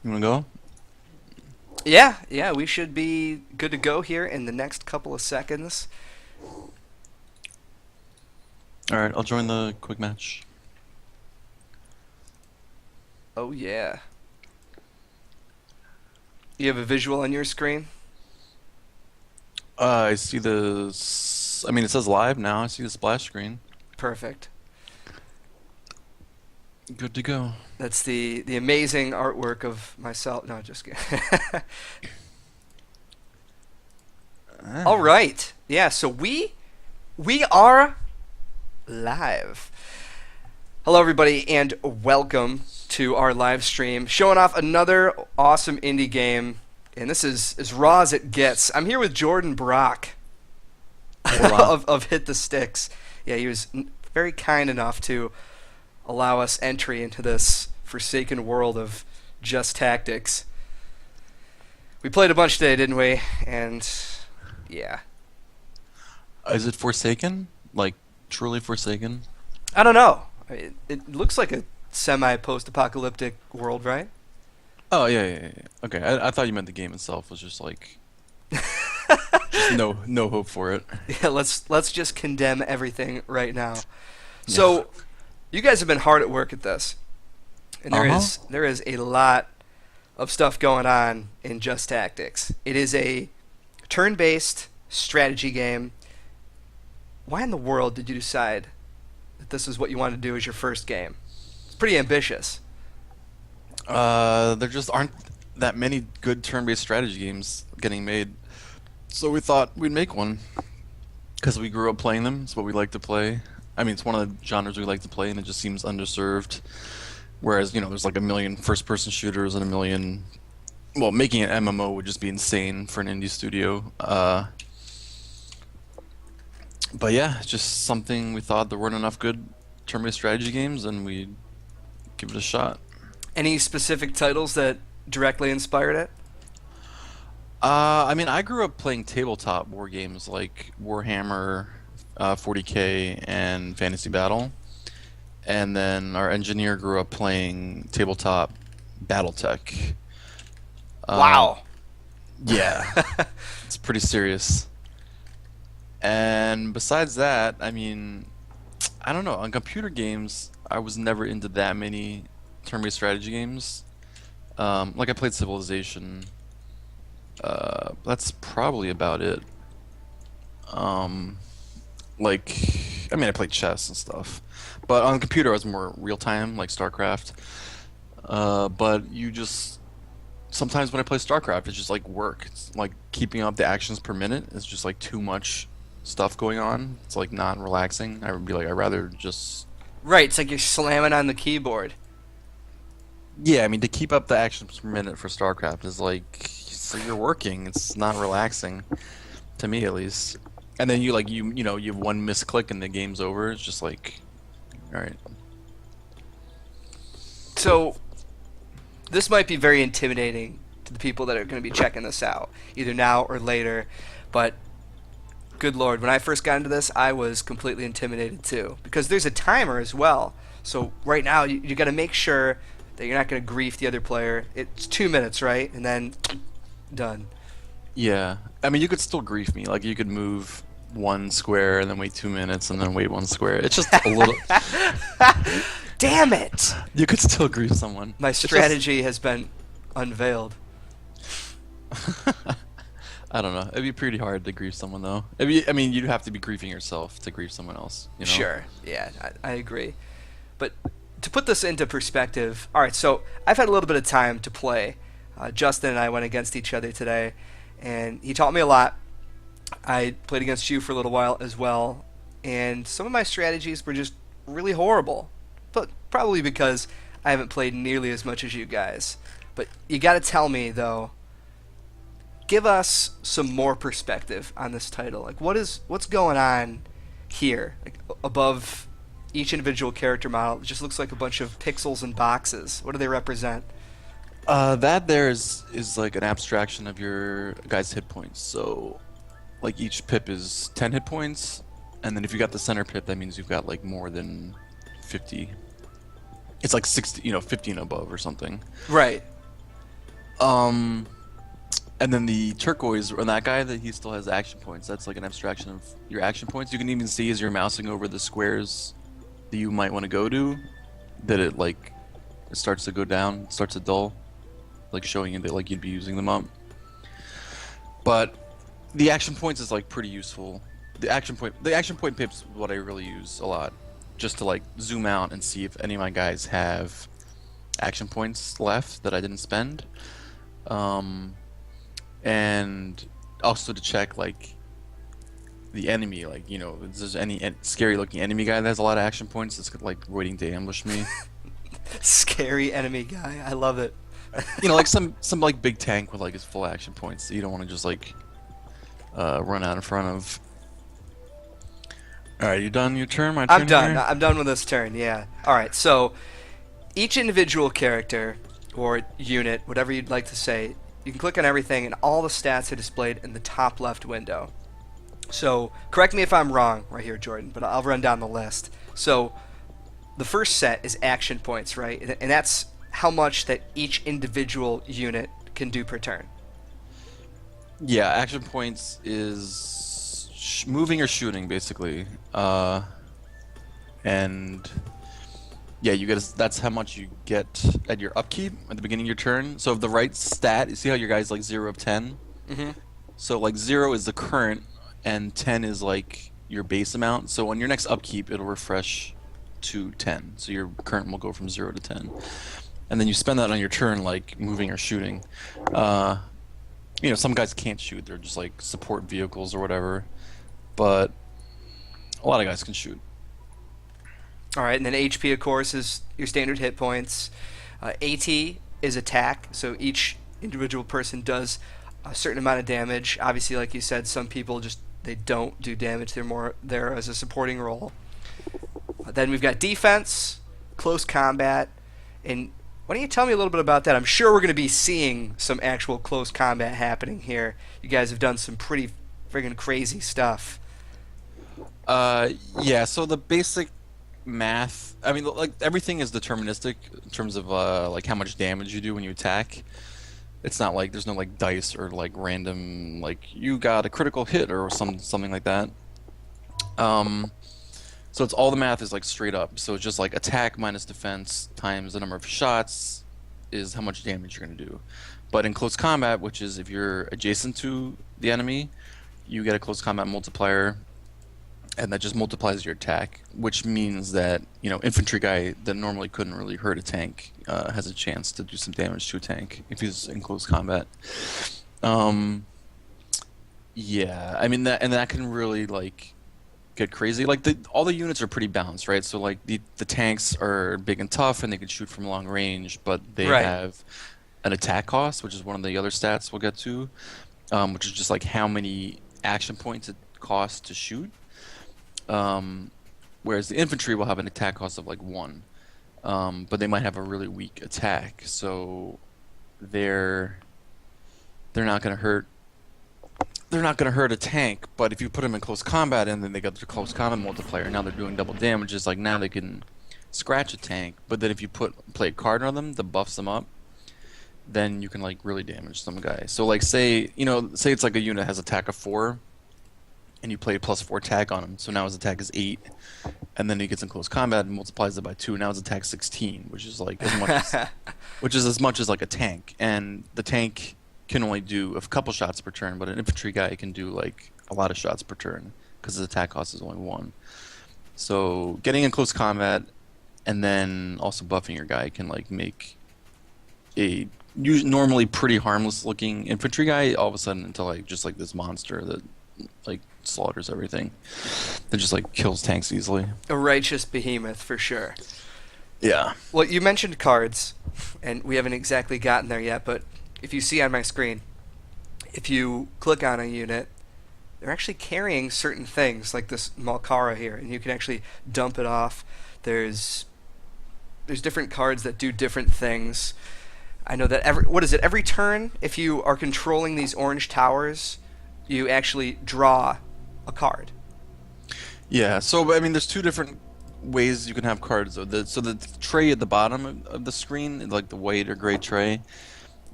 You wanna go? Yeah, we should be good to go here in the next couple of seconds. All right, I'll join the quick match. Oh, yeah. You have a visual on your screen? I see I mean, it says live now. I see the splash screen. Perfect. Good to go. That's the amazing artwork of myself. No, just kidding. All Ah. right. Yeah, so we are live. Hello, everybody, and welcome to our live stream, showing off another awesome indie game. And this is as raw as it gets. I'm here with Jordan Brock Hola. of Hit the Sticks. Yeah, he was very kind enough to allow us entry into this forsaken world of Just Tactics. We played a bunch today, didn't we? And yeah, Is it Forsaken? Like, truly Forsaken? I don't know. It looks like a semi-post-apocalyptic world, right? Oh, yeah. Okay, I thought you meant the game itself was just like, just no hope for it. Yeah, let's just condemn everything right now. Yeah. So, you guys have been hard at work at this, and there Uh-huh. is there is a lot of stuff going on in Just Tactics. It is a turn-based strategy game. Why in the world did you decide that this is what you wanted to do as your first game? It's pretty ambitious. There just aren't that many good turn-based strategy games getting made, so we thought we'd make one. Because we grew up playing them, it's what we like to play. I mean, it's one of the genres we like to play, and it just seems underserved. Whereas, there's like a million first-person shooters and a million. Well, making an MMO would just be insane for an indie studio. But yeah, it's just something we thought there weren't enough good turn-based strategy games, and we'd give it a shot. Any specific titles that directly inspired it? I mean, I grew up playing tabletop war games like Warhammer, 40K, and Fantasy Battle. And then our engineer grew up playing tabletop BattleTech. Um, Wow. yeah, it's pretty serious. And besides that, I mean, I don't know. On computer games, I was never into that many turn-based strategy games. Like I played Civilization. That's probably about it. Um, like, I mean, I played chess and stuff, but on the computer, I was more real time, like StarCraft. But you just sometimes when I play StarCraft, it's just like work. It's like keeping up the actions per minute is just like too much stuff going on. It's like not relaxing. I would be like, I'd rather just Right, it's like you're slamming on the keyboard. yeah. I mean, to keep up the actions per minute for StarCraft is like so you're working. It's not relaxing to me at least. And then you have one misclick and the game's over. It's just like, all right. So, this might be very intimidating to the people that are going to be checking this out, either now or later. But, good lord, when I first got into this, I was completely intimidated too. Because there's a timer as well. So, right now, you got to make sure that you're not going to grief the other player. It's 2 minutes, right? And then, done. Yeah, I mean, you could still grief me. Like, you could move one square and then wait 2 minutes and then wait one square. It's just a little. Damn it! You could still grief someone. My It's just. strategy has been unveiled. I don't know. It'd be pretty hard to grief someone though. I mean, you'd have to be griefing yourself to grief someone else. You know. Sure, yeah, I agree. But to put this into perspective, all right, so I've had a little bit of time to play. Justin and I went against each other today, and he taught me a lot. I played against you for a little while as well, and some of my strategies were just really horrible. But probably because I haven't played nearly as much as you guys. But you got to tell me though, give us some more perspective on this title. Like what's going on here? Like above each individual character model, it just looks like a bunch of pixels and boxes. What do they represent? That there is like an abstraction of your guy's hit points. So, like each pip is 10 hit points, and then if you got the center pip, that means you've got like more than 50. It's like 60, 50 and above or something. Right. Um, and then the turquoise, and that guy that he still has action points. That's like an abstraction of your action points. You can even see as you're mousing over the squares that you might want to go to, that it starts to go down, starts to dull, like showing you that like you'd be using them up. But the action points is like pretty useful. The action point pips is what I really use a lot, just to like zoom out and see if any of my guys have action points left that I didn't spend. Um, and also to check like the enemy, like if there's any scary looking enemy guy that has a lot of action points that's like waiting to ambush me. Scary enemy guy. I love it. Like some like big tank with like his full action points that you don't want to just like run out in front of. All right, you done your turn? My turn. I'm done. Here? I'm done with this turn. Yeah. All right. So each individual character or unit, whatever you'd like to say, you can click on everything, and all the stats are displayed in the top left window. So correct me if I'm wrong right here, Jordan, but I'll run down the list. So the first set is action points, right? And that's how much that each individual unit can do per turn. Yeah, action points is moving or shooting basically, and yeah, that's how much you get at your upkeep at the beginning of your turn. So if the right stat, you see how your guy's like 0 of 10. Mm-hmm. So like 0 is the current, and 10 is like your base amount. So on your next upkeep, it'll refresh to 10. So your current will go from 0 to 10, and then you spend that on your turn, like moving or shooting. Some guys can't shoot; they're just like support vehicles or whatever. But a lot of guys can shoot. All right, and then HP, of course, is your standard hit points. AT is attack, so each individual person does a certain amount of damage. Obviously, like you said, some people they don't do damage. They're more there as a supporting role. Then we've got defense, close combat, and why don't you tell me a little bit about that? I'm sure we're going to be seeing some actual close combat happening here. You guys have done some pretty friggin' crazy stuff. Yeah. So the basic math, I mean, like everything is deterministic in terms of like how much damage you do when you attack. It's not like there's no like dice or like random like you got a critical hit or something like that. So it's all the math is like straight up. So it's just like attack minus defense times the number of shots is how much damage you're gonna do. But in close combat, which is if you're adjacent to the enemy, you get a close combat multiplier, and that just multiplies your attack, which means that infantry guy that normally couldn't really hurt a tank has a chance to do some damage to a tank if he's in close combat. Yeah, I mean that can really like get crazy. Like all the units are pretty balanced, right? So like the tanks are big and tough, and they can shoot from long range, but they Right. have an attack cost, which is one of the other stats we'll get to, which is just like how many action points it costs to shoot. Whereas the infantry will have an attack cost of like 1, but they might have a really weak attack, so they're not gonna hurt. They're not gonna hurt a tank, but if you put them in close combat and then they got their close combat multiplier, now they're doing double damage. It's like now they can scratch a tank, but then if you play a card on them that buffs them up, then you can like really damage some guy. So like say it's like a unit has attack of 4. And you play a +4 attack on him, so now his attack is 8, and then he gets in close combat and multiplies it by 2. Now his attack 16, which is like as much as like a tank. And the tank can only do a couple shots per turn, but an infantry guy can do like a lot of shots per turn because his attack cost is only 1. So getting in close combat and then also buffing your guy can like make a normally pretty harmless looking infantry guy all of a sudden into like just like this monster that like slaughters everything, that just like kills tanks easily. A righteous behemoth for sure. Yeah. Well, you mentioned cards, and we haven't exactly gotten there yet, but if you see on my screen, if you click on a unit, they're actually carrying certain things, like this Malkara here, and you can actually dump it off. There's different cards that do different things. I know that every turn, if you are controlling these orange towers, you actually draw a card. Yeah, so I mean there's 2 different ways you can have cards. So the tray at the bottom of the screen, like the white or gray tray,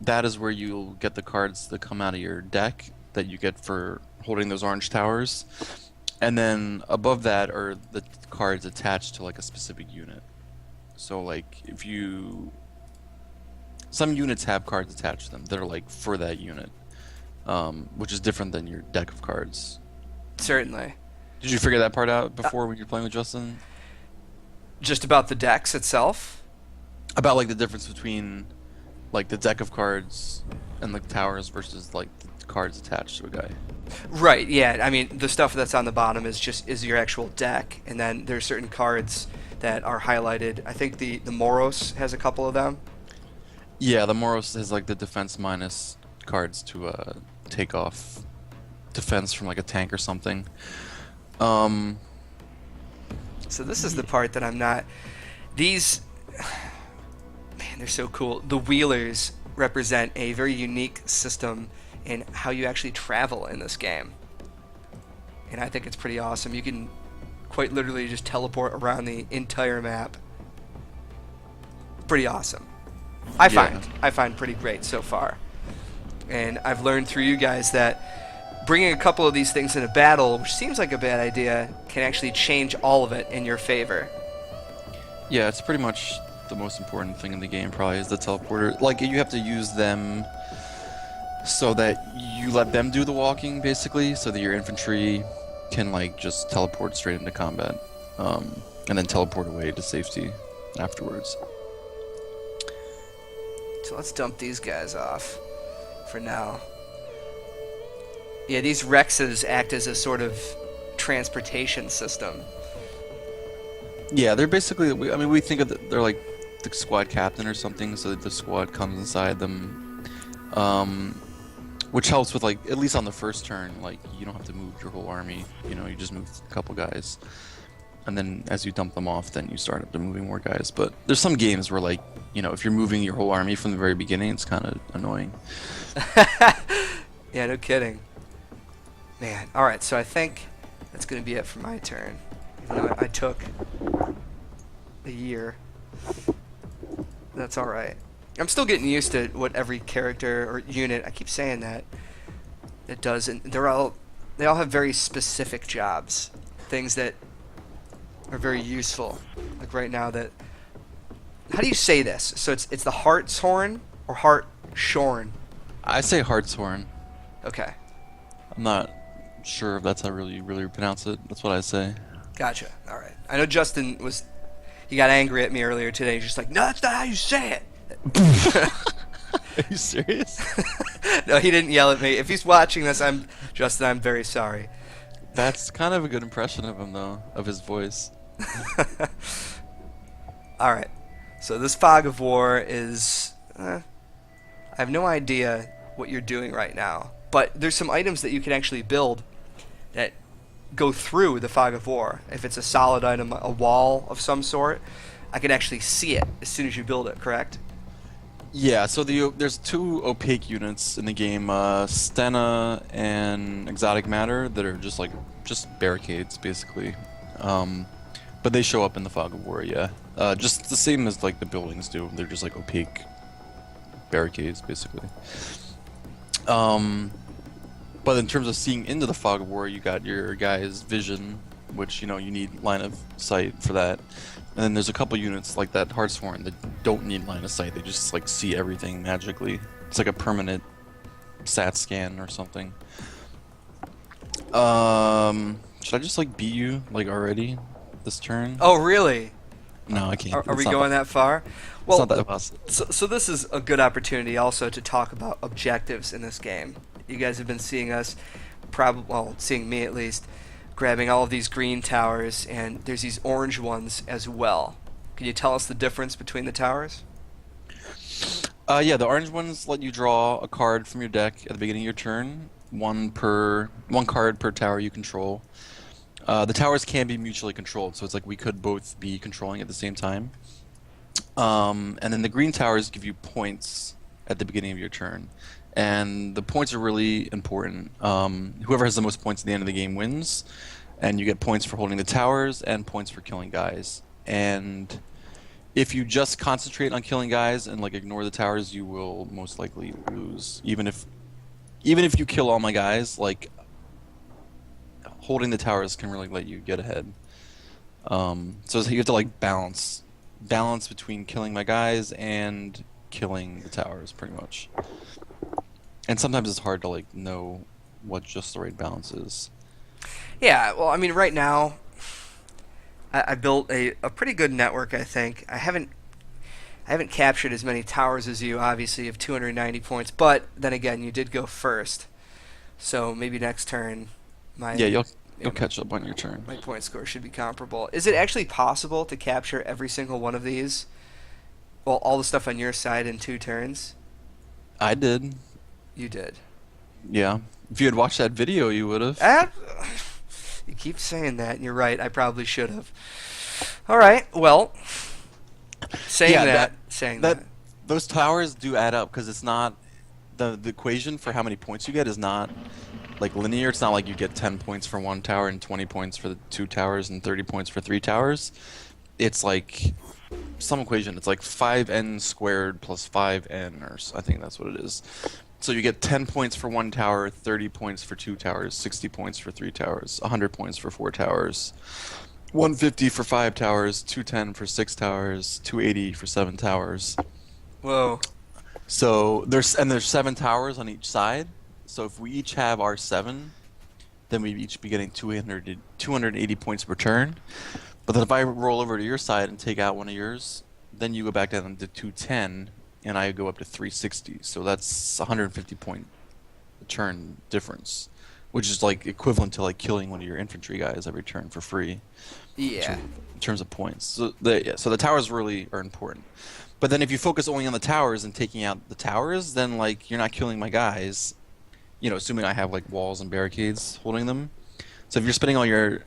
that is where you'll get the cards that come out of your deck that you get for holding those orange towers. And then above that are the cards attached to like a specific unit. So like if you some units have cards attached to them that are like for that unit, which is different than your deck of cards. Certainly. Did you figure that part out Uh, before when you were playing with Justin? just about the decks itself? About like the difference between like the deck of cards and the towers versus like the cards attached to a guy. Right, yeah. I mean, the stuff that's on the bottom is your actual deck, and then there's certain cards that are highlighted. I think the Moros has a couple of them. Yeah, the Moros has like the defense minus cards to take off defense from like a tank or something. Um, So this is the part that I'm not. These, man, they're so cool. The wheelers represent a very unique system in how you actually travel in this game, and I think it's pretty awesome. You can quite literally just teleport around the entire map. Pretty awesome. Yeah. I find pretty great so far, and I've learned through you guys that bringing a couple of these things in a battle, which seems like a bad idea, can actually change all of it in your favor. yeah, it's pretty much the most important thing in the game. Probably is the teleporter. Like you have to use them so that you let them do the walking, basically, so that your infantry can like just teleport straight into combat, and then teleport away to safety afterwards. So let's dump these guys off for now. Yeah, these Rexes act as a sort of transportation system. Yeah, they're basically. I mean, we think of they're like the squad captain or something, so that the squad comes inside them, which helps with like at least on the first turn, like you don't have to move your whole army. You know, you just move a couple guys, and then as you dump them off, then you start up to moving more guys. But there's some games where like if you're moving your whole army from the very beginning, it's kind of annoying. Yeah, no kidding. Man, alright, so I think that's going to be it for my turn. Even though I took a year. That's alright. I'm still getting used to what every character or unit, I keep saying that, it does, and they all have very specific jobs. Things that are very useful. Like right now that... How do you say this? So it's the Hartshorn or Hartshorn? I say Hartshorn. Okay. I'm not sure if that's how you really pronounce it. That's what I say. Gotcha. All right. I know Justin he got angry at me earlier today. He's just like, no, that's not how you say it. Are you serious? No, he didn't yell at me. If he's watching this, Justin, I'm very sorry. That's kind of a good impression of him, though, of his voice. All right. So this Fog of War is... I have no idea what you're doing right now. But there's some items that you can actually build that go through the Fog of War. If it's a solid item, a wall of some sort, I can actually see it as soon as you build it, correct? Yeah, so there's two opaque units in the game, Stena and Exotic Matter, that are just barricades, basically. But they show up in the Fog of War, yeah. Just the same as like the buildings do. They're just like opaque barricades, basically. But in terms of seeing into the Fog of War, you got your guy's vision, which you need line of sight for that. And then there's a couple units like that Hartshorn that don't need line of sight. They just like see everything magically. It's like a permanent SAT scan or something. Should I just like beat you like already this turn? Oh, really? No, I can't. Are we It's not going that far? It's not that possible. So this is a good opportunity also to talk about objectives in this game. You guys have been seeing us, seeing me at least, grabbing all of these green towers, and there's these orange ones as well. Can you tell us the difference between the towers? Yeah, the orange ones let you draw a card from your deck at the beginning of your turn. One card per tower you control. The towers can be mutually controlled, so it's like we could both be controlling at the same time. And then the green towers give you points at the beginning of your turn. And the points are really important. Whoever has the most points at the end of the game wins. And you get points for holding the towers and points for killing guys. And if you just concentrate on killing guys and like ignore the towers, you will most likely lose. Even if you kill all my guys, like holding the towers can really let you get ahead. So you have to like balance between killing my guys and killing the towers, pretty much. And sometimes it's hard to like know what just the right balance is. Yeah, well, I mean, right now, I built a pretty good network. I think I haven't captured as many towers as you, obviously, of 290 points. But then again, you did go first, so maybe next turn, my Yeah, you'll yeah, catch up on your turn. my point score should be comparable. Is it actually possible to capture every single one of these? Well, all the stuff on your side in 2 turns. I did. You did. Yeah. If you had watched that video, you would have. Ah, you keep saying that, and you're right. I probably should have. All right. Well, saying that. Those towers do add up because it's not the equation for how many points you get is not like linear. It's not like you get 10 points for one tower and 20 points for the 2 towers and 30 points for 3 towers. It's like some equation. It's like 5n squared plus 5n, or I think that's what it is. So you get 10 points for one tower, 30 points for 2 towers, 60 points for 3 towers, 100 points for 4 towers, 150 for 5 towers, 210 for 6 towers, 280 for 7 towers. Whoa. So there's 7 towers on each side. So if we each have our 7, then we'd each be getting 280 points per turn. But then if I roll over to your side and take out one of yours, then you go back down to 210, and I go up to 360. So that's 150 point turn difference, which is like equivalent to like killing one of your infantry guys every turn for free. Yeah. In terms of points. So the towers really are important. But then if you focus only on the towers and taking out the towers, then like you're not killing my guys. You know, assuming I have like walls and barricades holding them. So if you're spending all your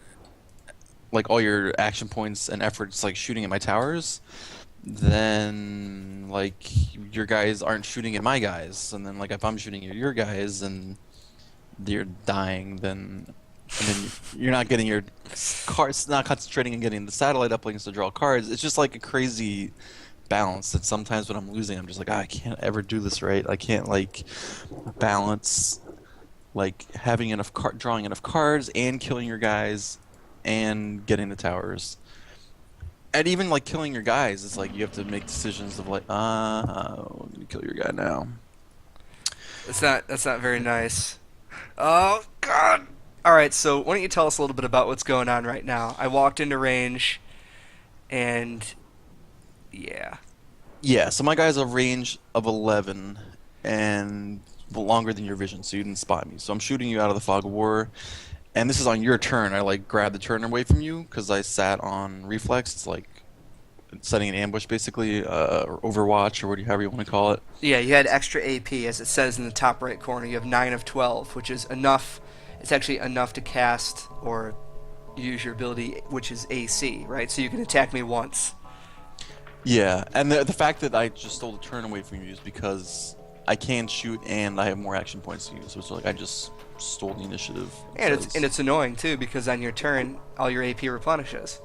action points and efforts like shooting at my towers, then like your guys aren't shooting at my guys, and then like if I'm shooting at your guys and they're dying, then you're not getting your cards, not concentrating on getting the satellite uplinks to draw cards. It's just like a crazy balance that sometimes when I'm losing, I'm just like, I can't ever do this right. I can't like balance like having drawing enough cards and killing your guys and getting the towers. And even like killing your guys, it's like you have to make decisions of like, let me kill your guy now. That's not very nice. Oh God! All right, so why don't you tell us a little bit about what's going on right now? I walked into range, and yeah. Yeah, so my guy's a range of 11 and longer than your vision, so you didn't spot me. So I'm shooting you out of the fog of war, and this is on your turn. I like grabbed the turn away from you because I sat on reflex. It's like setting an ambush basically, or overwatch, or however you want to call it. Yeah, you had extra AP, as it says in the top right corner. You have 9 of 12, which is enough. It's actually enough to cast or use your ability, which is AC, right? So you can attack me once. Yeah, and the fact that I just stole the turn away from you is because I can shoot and I have more action points to use. So it's like I just stole the initiative. And it's annoying too, because on your turn, all your AP replenishes.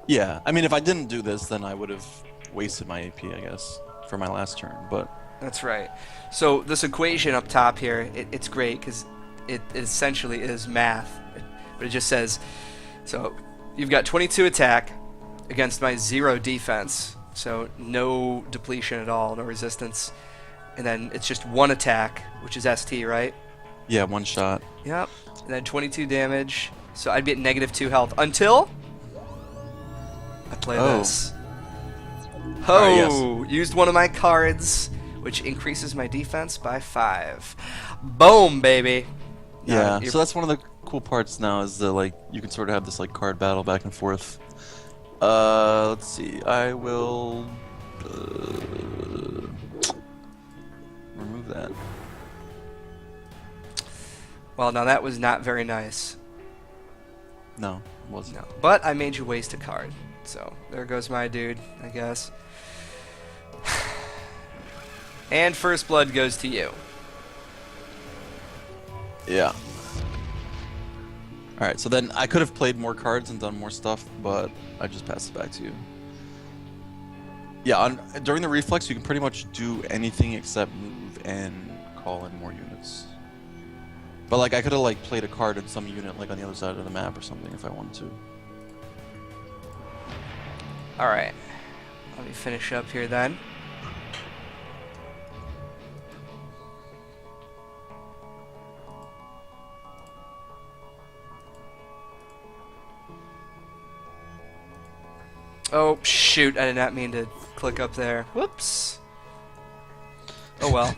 Yeah, I mean, if I didn't do this, then I would have wasted my AP, I guess, for my last turn. But that's right. So this equation up top here, it's great because it essentially is math, but it just says, so you've got 22 attack against my 0 defense, so no depletion at all, no resistance, and then it's just 1 attack, which is ST, right? yeah, 1 shot. Yep. And then 22 damage, so I'd be at -2 health until I play this. Yes. Used one of my cards, which increases my defense by 5. Boom, baby. Yeah, so that's one of the cool parts now is that like you can sort of have this like card battle back and forth. Let's see. I will remove that. Well, now that was not very nice. No, it wasn't. No, but I made you waste a card. So there goes my dude, I guess. And first blood goes to you. Yeah. Alright, so then I could have played more cards and done more stuff, but I just passed it back to you. Yeah, during the reflex, you can pretty much do anything except move and call in more units. But like, I could have like played a card in some unit like on the other side of the map or something if I wanted to. All right, let me finish up here then. Oh shoot, I did not mean to click up there. Whoops. Oh well.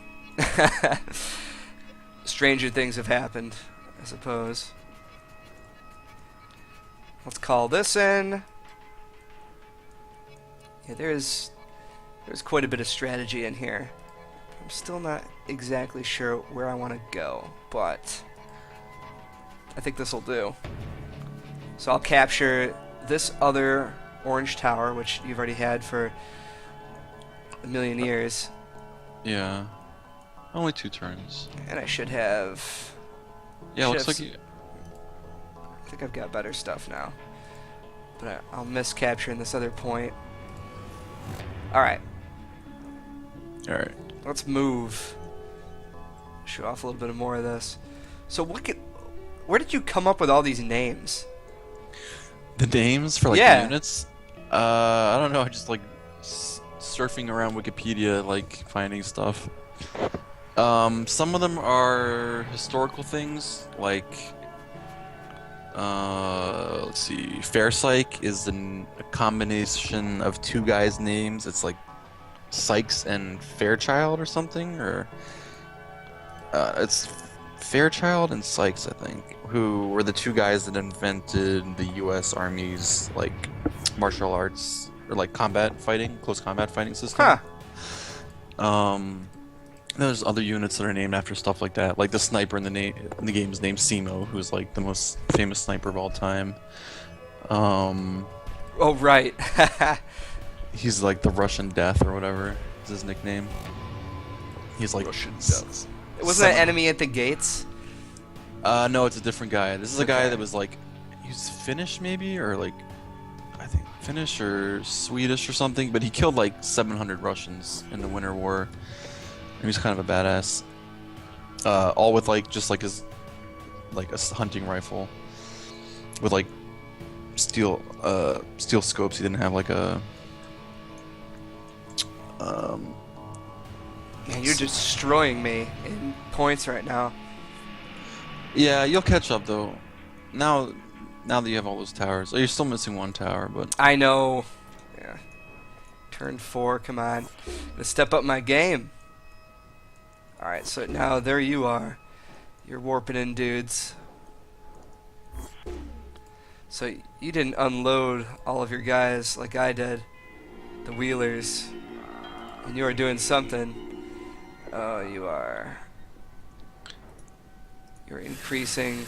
Stranger things have happened, I suppose. Let's call this in. Yeah, there's quite a bit of strategy in here. I'm still not exactly sure where I want to go, but I think this will do. So I'll capture this other orange tower, which you've already had for a million years. Yeah. Only 2 turns. And I should have... Yeah, looks like you... I think I've got better stuff now. But I'll miss capturing this other point. Alright. Alright. Let's move. Show off a little bit more of this. So where did you come up with all these names? The names for like Yeah. the units? I don't know, just like surfing around Wikipedia, like finding stuff. Some of them are historical things, like let's see, Fairpsyche is a combination of 2 guys' names. It's like Sykes and Fairchild or something, or it's Fairchild and Sykes, I think, who were the 2 guys that invented the U.S. Army's like martial arts or like close combat fighting system. Huh. There's other units that are named after stuff like that, like the sniper in the game is named Simo, who's like the most famous sniper of all time. Oh, right. He's like the Russian Death or whatever is his nickname. He's like Russian Death. Wasn't that Enemy at the Gates? No, it's a different guy. This is a guy Okay. that was like, he was Finnish maybe, or like, I think Finnish or Swedish or something, but he killed like 700 Russians in the Winter War. And he was kind of a badass. All with like just like his like a hunting rifle with like steel scopes. He didn't have like a Man, you're destroying me in points right now. Yeah, you'll catch up though. Now that you have all those towers. Oh, you're still missing 1 tower, but I know. Yeah. Turn 4, come on. Gonna step up my game. Alright, so now there you are. You're warping in, dudes. So you didn't unload all of your guys like I did. The wheelers. And you are doing something. Oh, you are. You're increasing.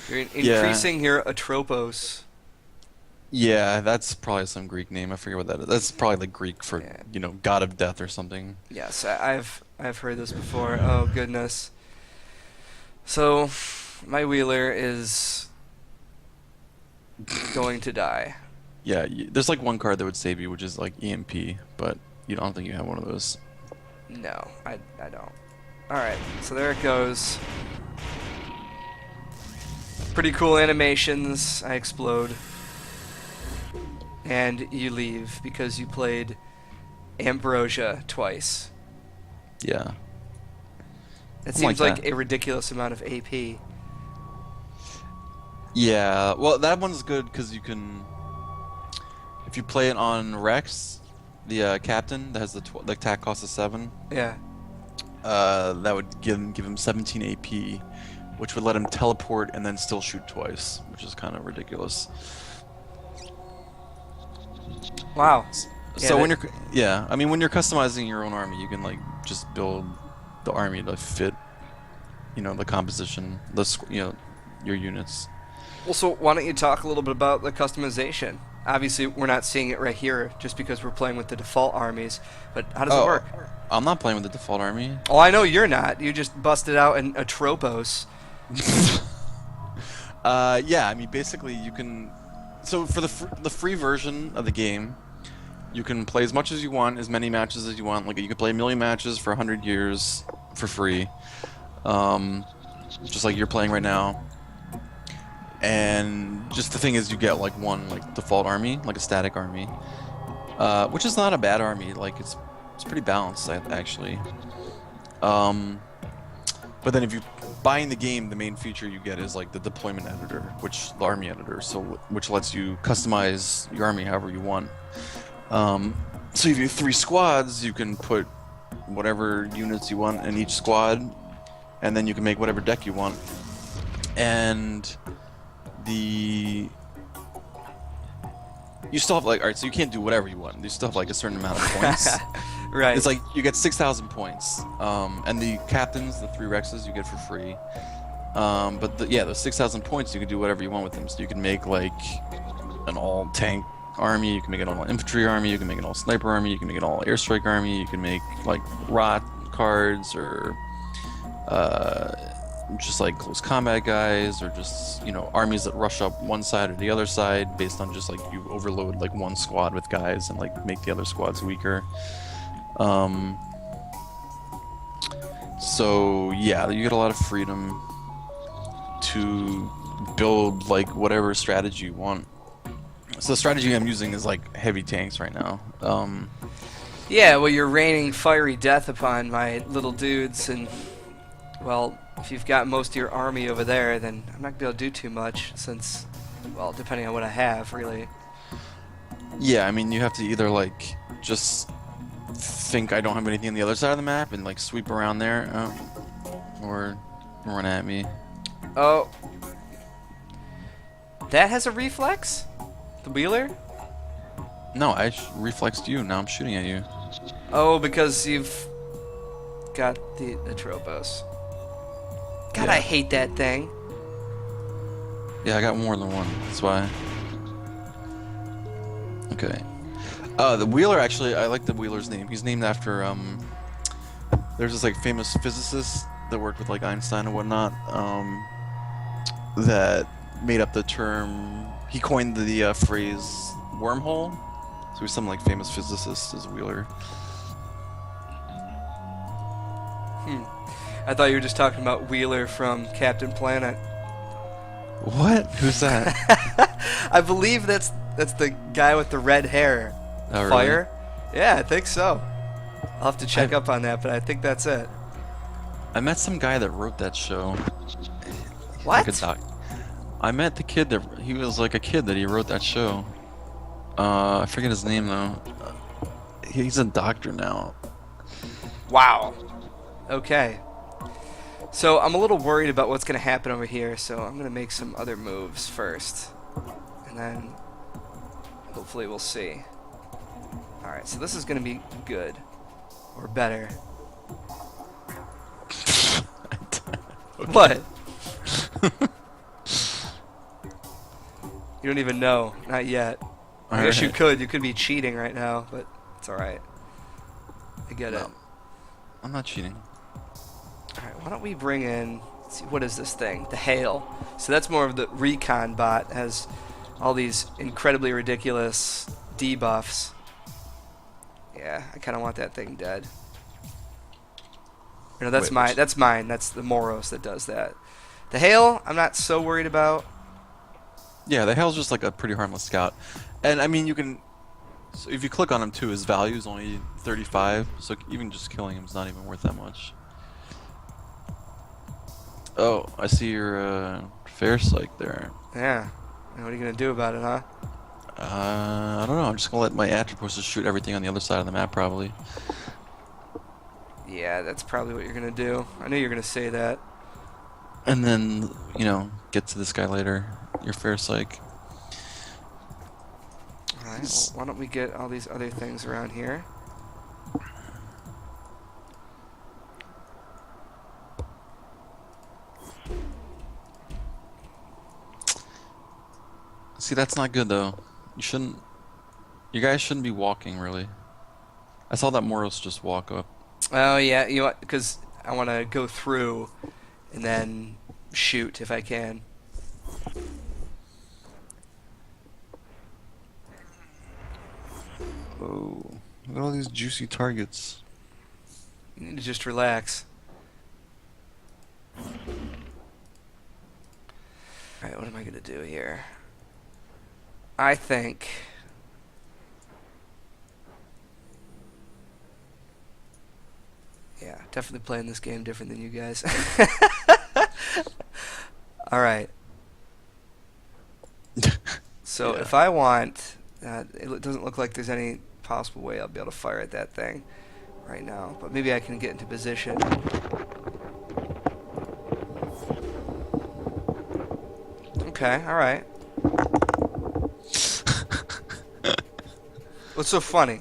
You're increasing your Atropos. yeah, that's probably some Greek name. I forget what that is. That's probably like Greek for Yeah. God of Death or something. Yes, I've heard this before. Oh goodness. So, my wheeler is going to die. Yeah, there's like 1 card that would save you, which is like EMP, but you don't think you have one of those. No, I don't. Alright, so there it goes. Pretty cool animations. I explode. And you leave because you played Ambrosia twice. Yeah. It Something seems like like that. a ridiculous amount of AP. Yeah, well, that one's good because you can, if you play it on Rex, the captain that has the attack cost of 7, Yeah. that would give him 17 AP, which would let him teleport and then still shoot twice, which is kind of ridiculous. Wow. So Yeah, when I mean, when you're customizing your own army, you can like just build the army to fit, the composition, your units. Well, so why don't you talk a little bit about the customization? Obviously, we're not seeing it right here just because we're playing with the default armies, but how does it work? I'm not playing with the default army. Oh, I know you're not. You just busted out an Atropos. Yeah, I mean, basically you can. So for the free version of the game, You can play as much as you want, as many matches as you want. Like you can play a million matches for 100 years for free, um, just like you're playing right now. And just the thing is, you get like one like default army, like a static army, which is not a bad army. Like it's pretty balanced actually. Um, but then if you buy in the game, the main feature you get is like the deployment editor, which the army editor, so which lets you customize your army however you want. So if you have 3 squads, you can put whatever units you want in each squad, and then you can make whatever deck you want. And the you still have like, alright, so you can't do whatever you want. You still have like a certain amount of points. Right. It's like you get 6,000 points, and the captains, the 3 Rexes, you get for free. But yeah, those 6,000 points, you can do whatever you want with them. So you can make like an all tank army, you can make an all infantry army, you can make an all sniper army, you can make an all airstrike army, you can make like rot cards or just like close combat guys, or just, you know, armies that rush up one side or the other side based on just like you overload like one squad with guys and like make the other squads weaker. So yeah, you get a lot of freedom to build like whatever strategy you want. So the strategy I'm using is like heavy tanks right now. Yeah, well, you're raining fiery death upon my little dudes, and, well, if you've got most of your army over there, then I'm not going to be able to do too much, since, well, depending on what I have, really. Yeah, I mean, you have to either like just think I don't have anything on the other side of the map and like sweep around there, or run at me. Oh. That has a reflex? The Wheeler? No, I reflexed you. Now I'm shooting at you. Oh, because you've got the Atrobos. God, Yeah. I hate that thing. Yeah, I got more than one. That's why. Okay. The Wheeler, actually, I like the Wheeler's name. He's named after there's this like famous physicist that worked with like Einstein and whatnot, that made up the term. He coined the phrase wormhole. So he's some like famous physicist is Wheeler. I thought you were just talking about Wheeler from Captain Planet. What? Who's that? I believe that's the guy with the red hair. Oh, really? Fire? Yeah, I think so. I'll have to check up on that, but I think that's it. I met some guy that wrote that show. What? Like a doc. I met the kid that he was like a kid that he wrote that show. I forget his name though. He's a doctor now. Wow. Okay. So I'm a little worried about what's going to happen over here, so I'm going to make some other moves first. And then hopefully we'll see. Alright, so this is going to be good. Or better. What? You don't even know. Not yet. I guess you could. You could be cheating right now, but it's alright. I get it. No, I'm not cheating. Alright, why don't we bring in... Let's see, what is this thing? The Hail. So that's more of the recon bot. Has all these incredibly ridiculous debuffs. Yeah, I kind of want that thing dead. No, that's Wait, mine. which- That's mine. That's the Moros that does that. The Hail, I'm not so worried about. Yeah, the Hail's just like a pretty harmless scout. And I mean, you can... So if you click on him too, his value is only 35, so even just killing him is not even worth that much. Oh, I see your fair psych there. Yeah. And what are you gonna do about it, huh? I don't know. I'm just gonna let my Atropos just shoot everything on the other side of the map, probably. Yeah, that's probably what you're gonna do. I knew you were gonna say that. And then, you know, get to this guy later. Your fair psych. Alright, well, why don't we get all these other things around here? See, that's not good though. You shouldn't. You guys shouldn't be walking, really. I saw that Moros just walk up. Oh, yeah, you know what? Because I want to go through and then shoot if I can. Oh, look at all these juicy targets. You need to just relax. Alright, what am I gonna do here? I think... Yeah, definitely playing this game different than you guys. Alright. So Yeah. if I want... it doesn't look like there's any possible way I'll be able to fire at that thing right now. But maybe I can get into position. Okay, alright. What's so funny?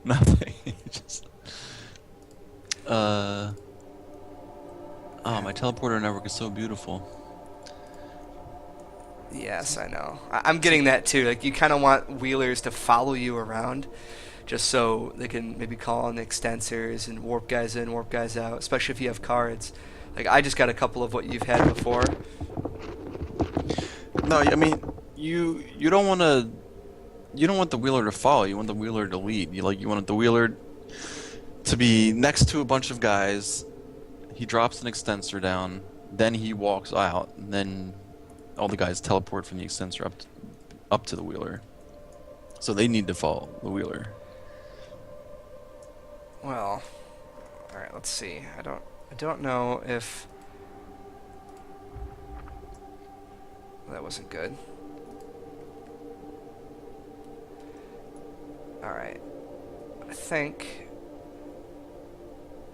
Nothing. Just. Oh, my teleporter network is so beautiful. Yes, I know. I'm getting that too. Like, you kind of want wheelers to follow you around, just so they can maybe call on the extensors and warp guys in, warp guys out. Especially if you have cards. Like, I just got a couple of what you've had before. No, I mean, you don't want to. You don't want the wheeler to follow. You want the wheeler to lead. You want the wheeler to be next to a bunch of guys. He drops an extensor down, then he walks out, and then all the guys teleport from the extensor up to the wheeler. So they need to follow the wheeler. Well, all right. Let's see. I don't know if that wasn't good. All right. I think.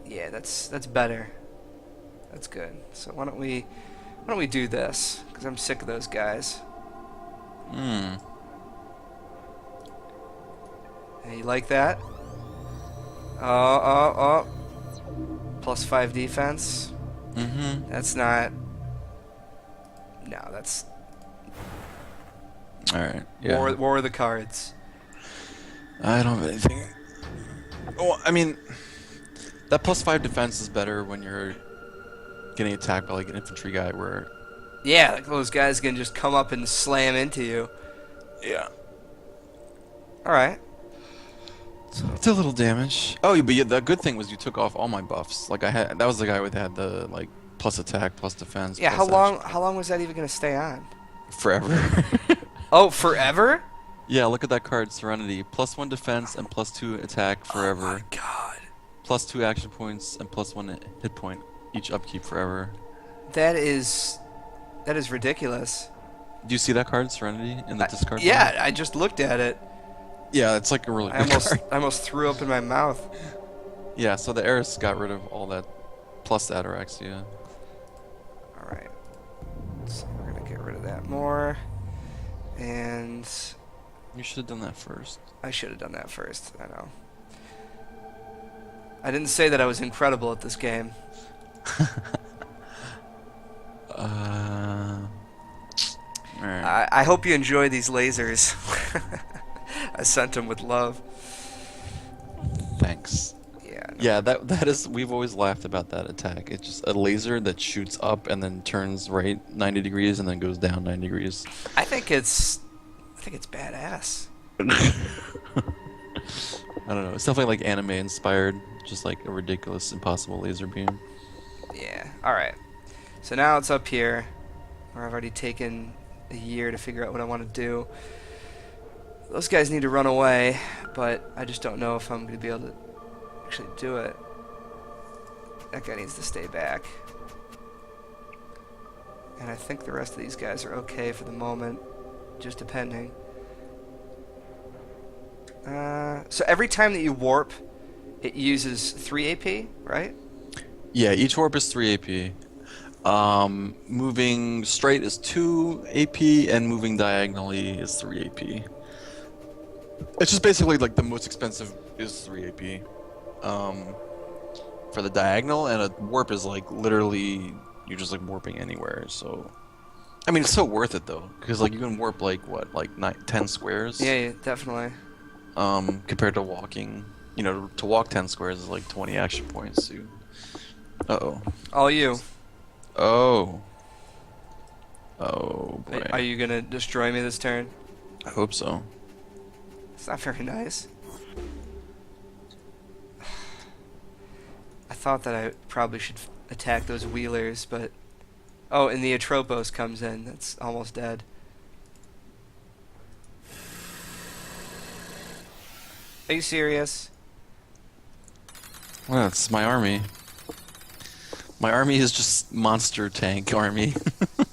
Yeah, that's better. That's good. So why don't we do this? Because I'm sick of those guys. Hmm. Hey, you like that? Oh. +5 defense. Mm-hmm. That's not. No, that's. All right. Yeah. War of the cards. I don't really think. Well, I mean, that +5 defense is better when you're getting attacked by like an infantry guy, where. Yeah, like those guys can just come up and slam into you. Yeah. All right. It's a little damage. Oh, but yeah, the good thing was you took off all my buffs. Like that was the guy who had the like plus attack, plus defense. Yeah. plus How long was that even gonna stay on? Forever. Oh, forever? Yeah, look at that card, Serenity. +1 defense and +2 attack forever. Oh my god. +2 action points and +1 hit point. Each upkeep forever. That is ridiculous. Do you see that card, Serenity, in the discard? Yeah, pile? I just looked at it. Yeah, it's like a really good card. I almost threw up in my mouth. Yeah, so the Eris got rid of all that, plus the Ataraxia. All right. So we're gonna get rid of that more. And You should have done that first. I should have done that first. I know. I didn't say that I was incredible at this game. Alright. I hope you enjoy these lasers. I sent them with love. Thanks. Yeah. No. Yeah, that is. We've always laughed about that attack. It's just a laser that shoots up and then turns right 90 degrees and then goes down 90 degrees. I think it's badass. I don't know. It's definitely like anime inspired, just like a ridiculous, impossible laser beam. Yeah. All right. So now it's up here, where I've already taken a year to figure out what I want to do. Those guys need to run away, but I just don't know if I'm going to be able to actually do it. That guy needs to stay back. And I think the rest of these guys are okay for the moment, just depending. So every time that you warp, it uses 3 AP, right? Yeah, each warp is 3 AP. Moving straight is 2 AP, and moving diagonally is 3 AP. It's just basically like the most expensive is 3 AP. For the diagonal, and a warp is like literally you're just like warping anywhere. So, I mean, it's so worth it though, because like you can warp like what, like 10 squares. Yeah, definitely. Compared to walking, to walk 10 squares is like 20 action points. So, uh-oh. All you. Oh. Oh boy. Are you gonna destroy me this turn? I hope so. It's not very nice. I thought that I probably should attack those wheelers, but oh, and the Atropos comes in. That's almost dead. Are you serious? Well, that's my army. My army is just monster tank army.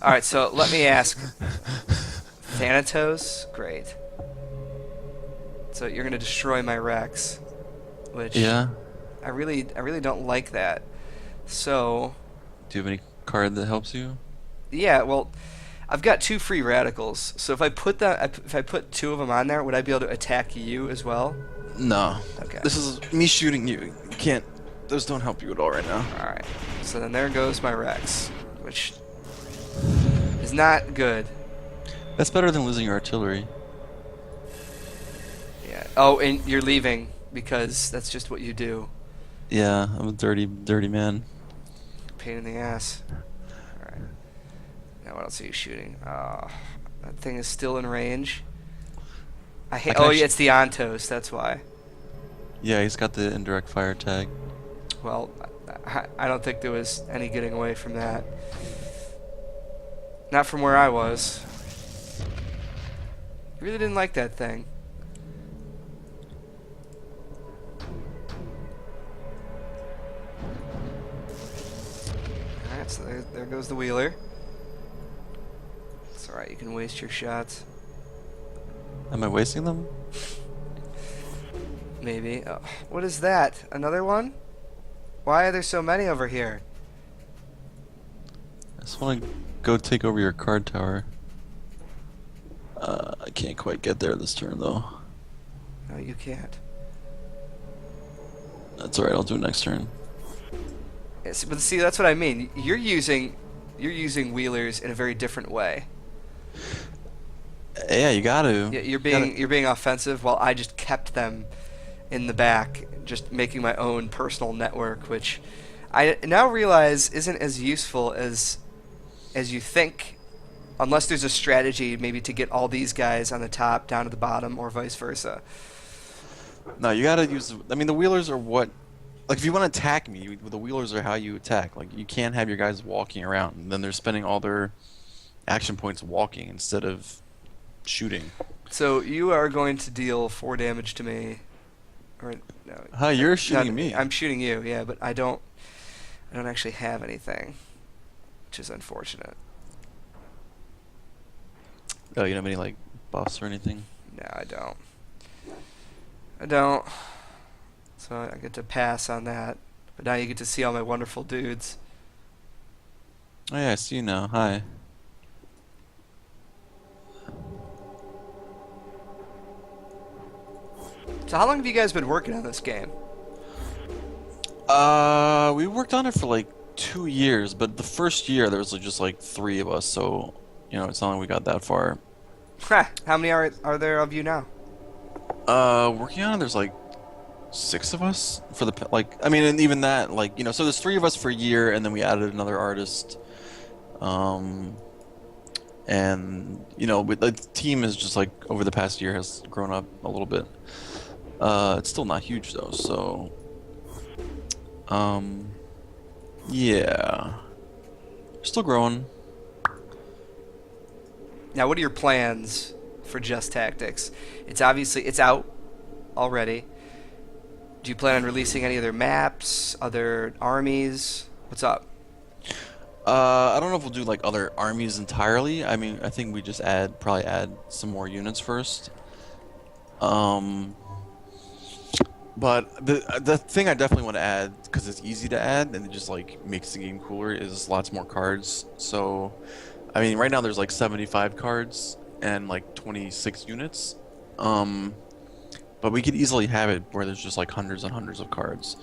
All right, so let me ask. Thanatos, great. So you're gonna destroy my Rex, which Yeah. I really don't like that. So Do you have any card that helps you? yeah, well, I've got 2 free radicals. So if I put 2 of them on there, would I be able to attack you as well? No. Okay. This is me shooting you. You can't. Those don't help you at all right now. All right. So then there goes my Rex, which is not good. That's better than losing your artillery. Yeah. Oh, and you're leaving because that's just what you do. Yeah, I'm a dirty, dirty man. Pain in the ass. All right. Now what else are you shooting? That thing is still in range. I hate. can Oh actu- yeah, it's the Ontos. That's why. Yeah, he's got the indirect fire tag. Well, I don't think there was any getting away from that. Not from where I was. Really didn't like that thing. Alright, so there goes the wheeler. It's alright, you can waste your shots. Am I wasting them? Maybe. Oh, what is that? Another one? Why are there so many over here? I just want to go take over your card tower. I can't quite get there this turn though. No, you can't. That's alright, I'll do it next turn. Yes, but see, that's what I mean. You're using wheelers in a very different way. Yeah, you gotta. You're being offensive, while I just kept them in the back, just making my own personal network, which I now realize isn't as useful as you think, unless there's a strategy maybe to get all these guys on the top down to the bottom, or vice versa. No, you gotta use. I mean, the wheelers are what. Like, if you want to attack me, the wheelers are how you attack. Like, you can't have your guys walking around, and then they're spending all their action points walking instead of shooting. So you are going to deal 4 damage to me, or no? Huh? You're no, shooting me. I'm shooting you, yeah, but I don't actually have anything, which is unfortunate. Oh, you don't have any like buffs or anything? No, I don't. I don't. So I get to pass on that. But now you get to see all my wonderful dudes. Oh yeah, I see you now. Hi. So how long have you guys been working on this game? We worked on it for like 2 years, but the first year there was just like 3 of us, so you know it's not like we got that far. How many are there of you now? Working on it, there's like 6 of us for the like. I mean, and even that, like you know, so there's 3 of us for a year, and then we added another artist. And you know, the team is just like over the past year has grown up a little bit. It's still not huge though, so yeah, still growing. Now, what are your plans for Just Tactics? It's out already. Do you plan on releasing any other maps, other armies? What's up? I don't know if we'll do like other armies entirely. I mean, I think we just probably add some more units first. But the thing I definitely want to add, because it's easy to add and it just like makes the game cooler, is lots more cards. So, I mean, right now there's like 75 cards and like 26 units. But we could easily have it where there's just like hundreds and hundreds of cards,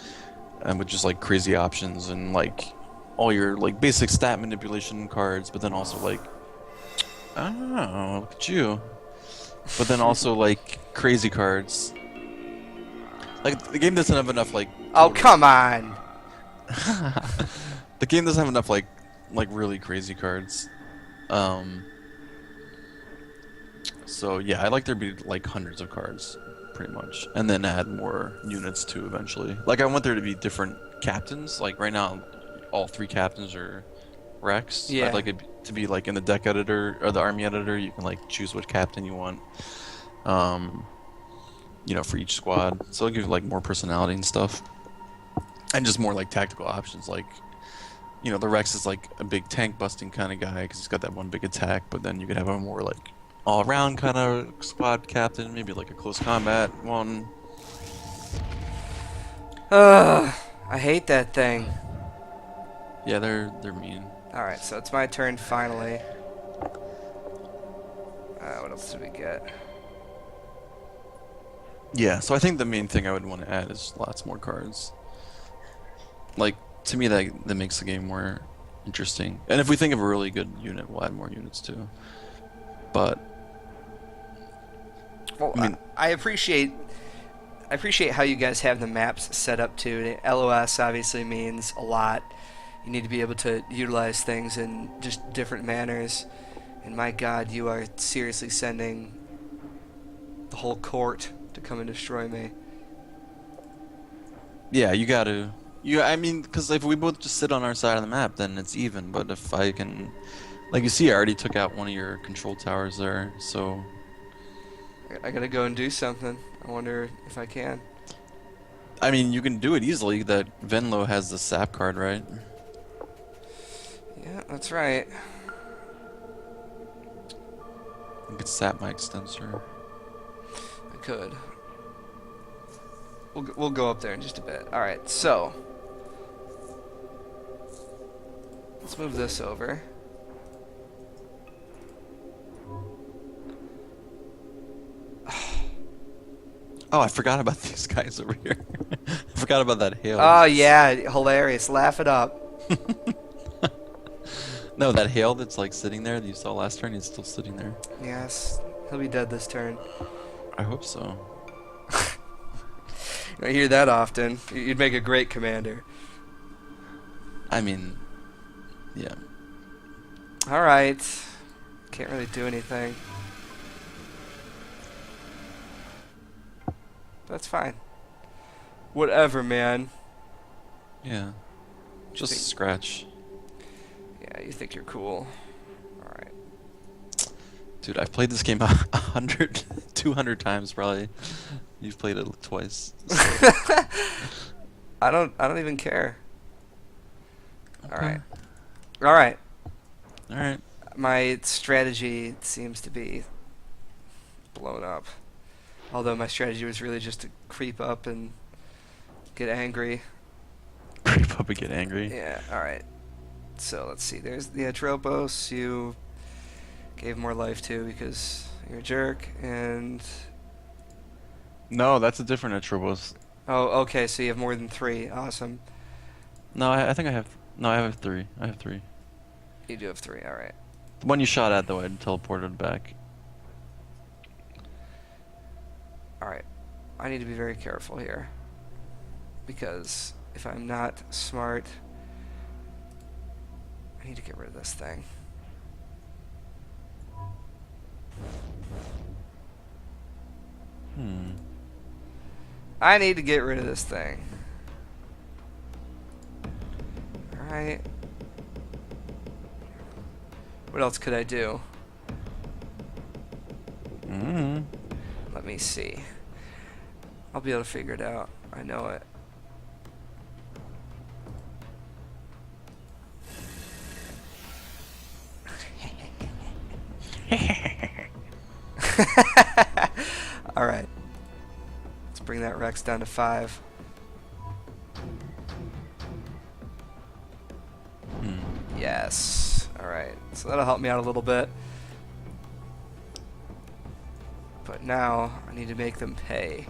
and with just like crazy options and like all your like basic stat manipulation cards, but then also like, I don't know, look at you. But then also like crazy cards. Like the game doesn't have enough like. Oh, come on! The game doesn't have enough like really crazy cards. So yeah, I'd like there to be like hundreds of cards, pretty much, and then add more units too eventually. Like I want there to be different captains. Like right now, all three captains are Rex. I'd Yeah. like it to be like in the deck editor or the army editor. You can like choose which captain you want. Um, for each squad. So it'll give you like more personality and stuff, and just more like tactical options. Like the Rex is like a big tank busting kind of guy because he's got that one big attack. But then you could have a more like all around kind of squad captain, maybe like a close combat one. Ugh, I hate that thing. Yeah, they're mean. Alright, so it's my turn finally. What else did we get? Yeah, so I think the main thing I would want to add is lots more cards. Like, to me, that makes the game more interesting. And if we think of a really good unit, we'll add more units too. But Well, I mean, I appreciate how you guys have the maps set up too. LOS obviously means a lot. You need to be able to utilize things in just different manners. And my God, you are seriously sending the whole court to come and destroy me. yeah, you gotta. I mean, because if we both just sit on our side of the map, then it's even. But if I can, like you see, I already took out one of your control towers there, so. I gotta go and do something. I wonder if I can. I mean, you can do it easily. That Venlo has the sap card, right? Yeah, that's right. I could sap my extensor. I could. We'll go up there in just a bit. All right, so let's move this over. Oh, I forgot about these guys over here. I forgot about that hail. Oh yeah, hilarious. Laugh it up. No, that hail that's like sitting there that you saw last turn is still sitting there. Yes, he'll be dead this turn. I hope so. You don't hear that often. You'd make a great commander. I mean, yeah. All right. Can't really do anything. That's fine. Whatever, man. Yeah. Just think- scratch. Yeah, you think you're cool. All right. Dude, I've played this game 100, 200 times probably. You've played it twice. I don't even care. All Okay. right. All right. Alright. My strategy seems to be blown up. Although my strategy was really just to creep up and get angry. Creep up and get angry. Yeah, alright. So let's see. There's the Atropos you gave more life to because you're a jerk. And. No, that's a different Atrobos. Oh, okay. So you have more than 3. Awesome. No, I think I have. No, I have 3. I have 3. You do have 3. Alright. The one you shot at, though, I teleported back. Alright. I need to be very careful here. Because if I'm not smart, I need to get rid of this thing. I need to get rid of this thing. Alright. What else could I do? Let me see. I'll be able to figure it out. I know it. Alright. Let's bring that Rex down to 5. Yes. Alright. So that'll help me out a little bit. But now I need to make them pay.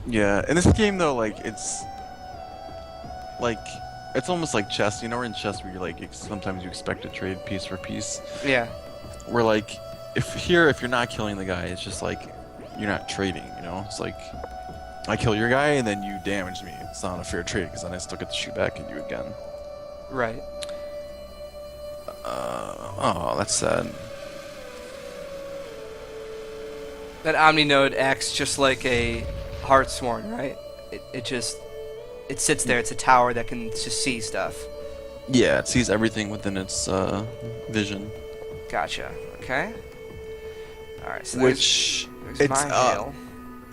Yeah, in this game though, like it's almost like chess. You know, we're in chess where you're like sometimes you expect to trade piece for piece. Yeah. Where like if you're not killing the guy, it's just like you're not trading. You know, it's like I kill your guy and then you damage me. It's not a fair trade because then I still get to shoot back at you again. Right. Oh, that's sad. That Omni node acts just like a Heartsworn, right? It just it sits there. It's a tower that can just see stuff. Yeah, it sees everything within its vision. Gotcha. Okay. All right. So Which there's it's my hail.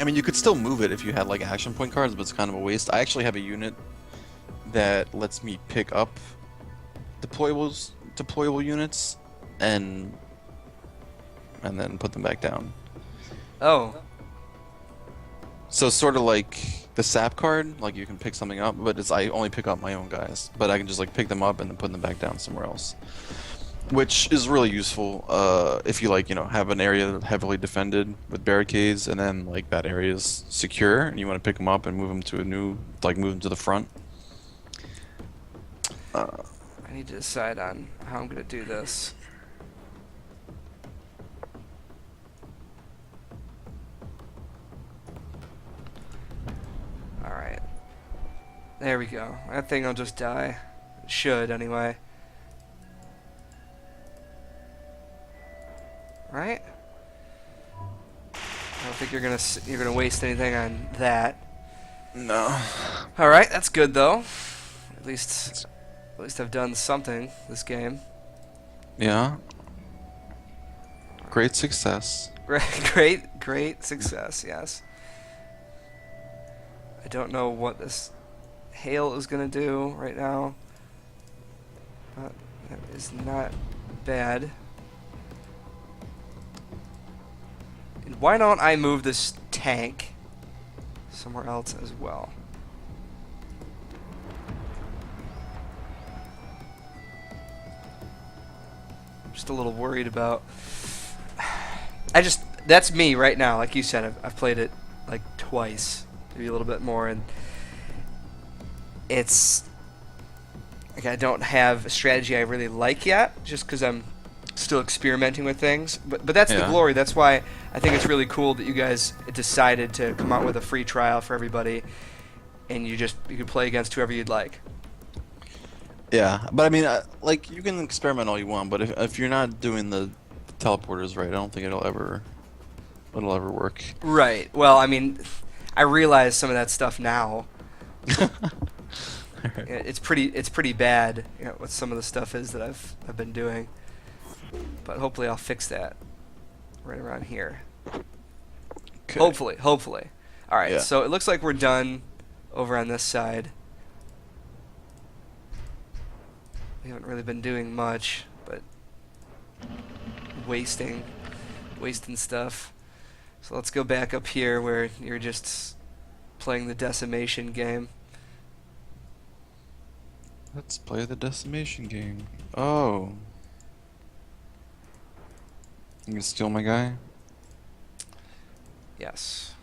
I mean, you could still move it if you had like action point cards, but it's kind of a waste. I actually have a unit that lets me pick up deployable units and then put them back down. Oh. So sort of like the sap card, like you can pick something up, but it's I only pick up my own guys, but I can just like pick them up and then put them back down somewhere else, which is really useful if you like have an area heavily defended with barricades and then like that area is secure and you want to pick them up and move them to move them to the front. I need to decide on how I'm gonna do this. Alright. There we go. That thing will just die. It should, anyway. Right? I don't think you're gonna waste anything on that. No. Alright, that's good though. At least I've done something this game. Yeah. Great success. Great success, yes. I don't know what this hail is gonna do right now, but that is not bad. And why don't I move this tank somewhere else as well? Just a little worried about. That's me right now. Like you said, I've played it like twice, maybe a little bit more, and it's like I don't have a strategy I really like yet, just because I'm still experimenting with things. But that's the Yeah. glory. That's why I think it's really cool that you guys decided to come out with a free trial for everybody, and you can play against whoever you'd like. Yeah, but I mean, like you can experiment all you want, but if you're not doing the teleporters right, I don't think it'll ever work. Right. Well, I mean, I realize some of that stuff now. It's pretty bad, what some of the stuff is that I've been doing. But hopefully I'll fix that right around here. Okay. Hopefully. All right. Yeah. So it looks like we're done over on this side. We haven't really been doing much, but wasting stuff. So let's go back up here where you're just playing the decimation game. Let's play the decimation game. Oh. You gonna steal my guy? Yes.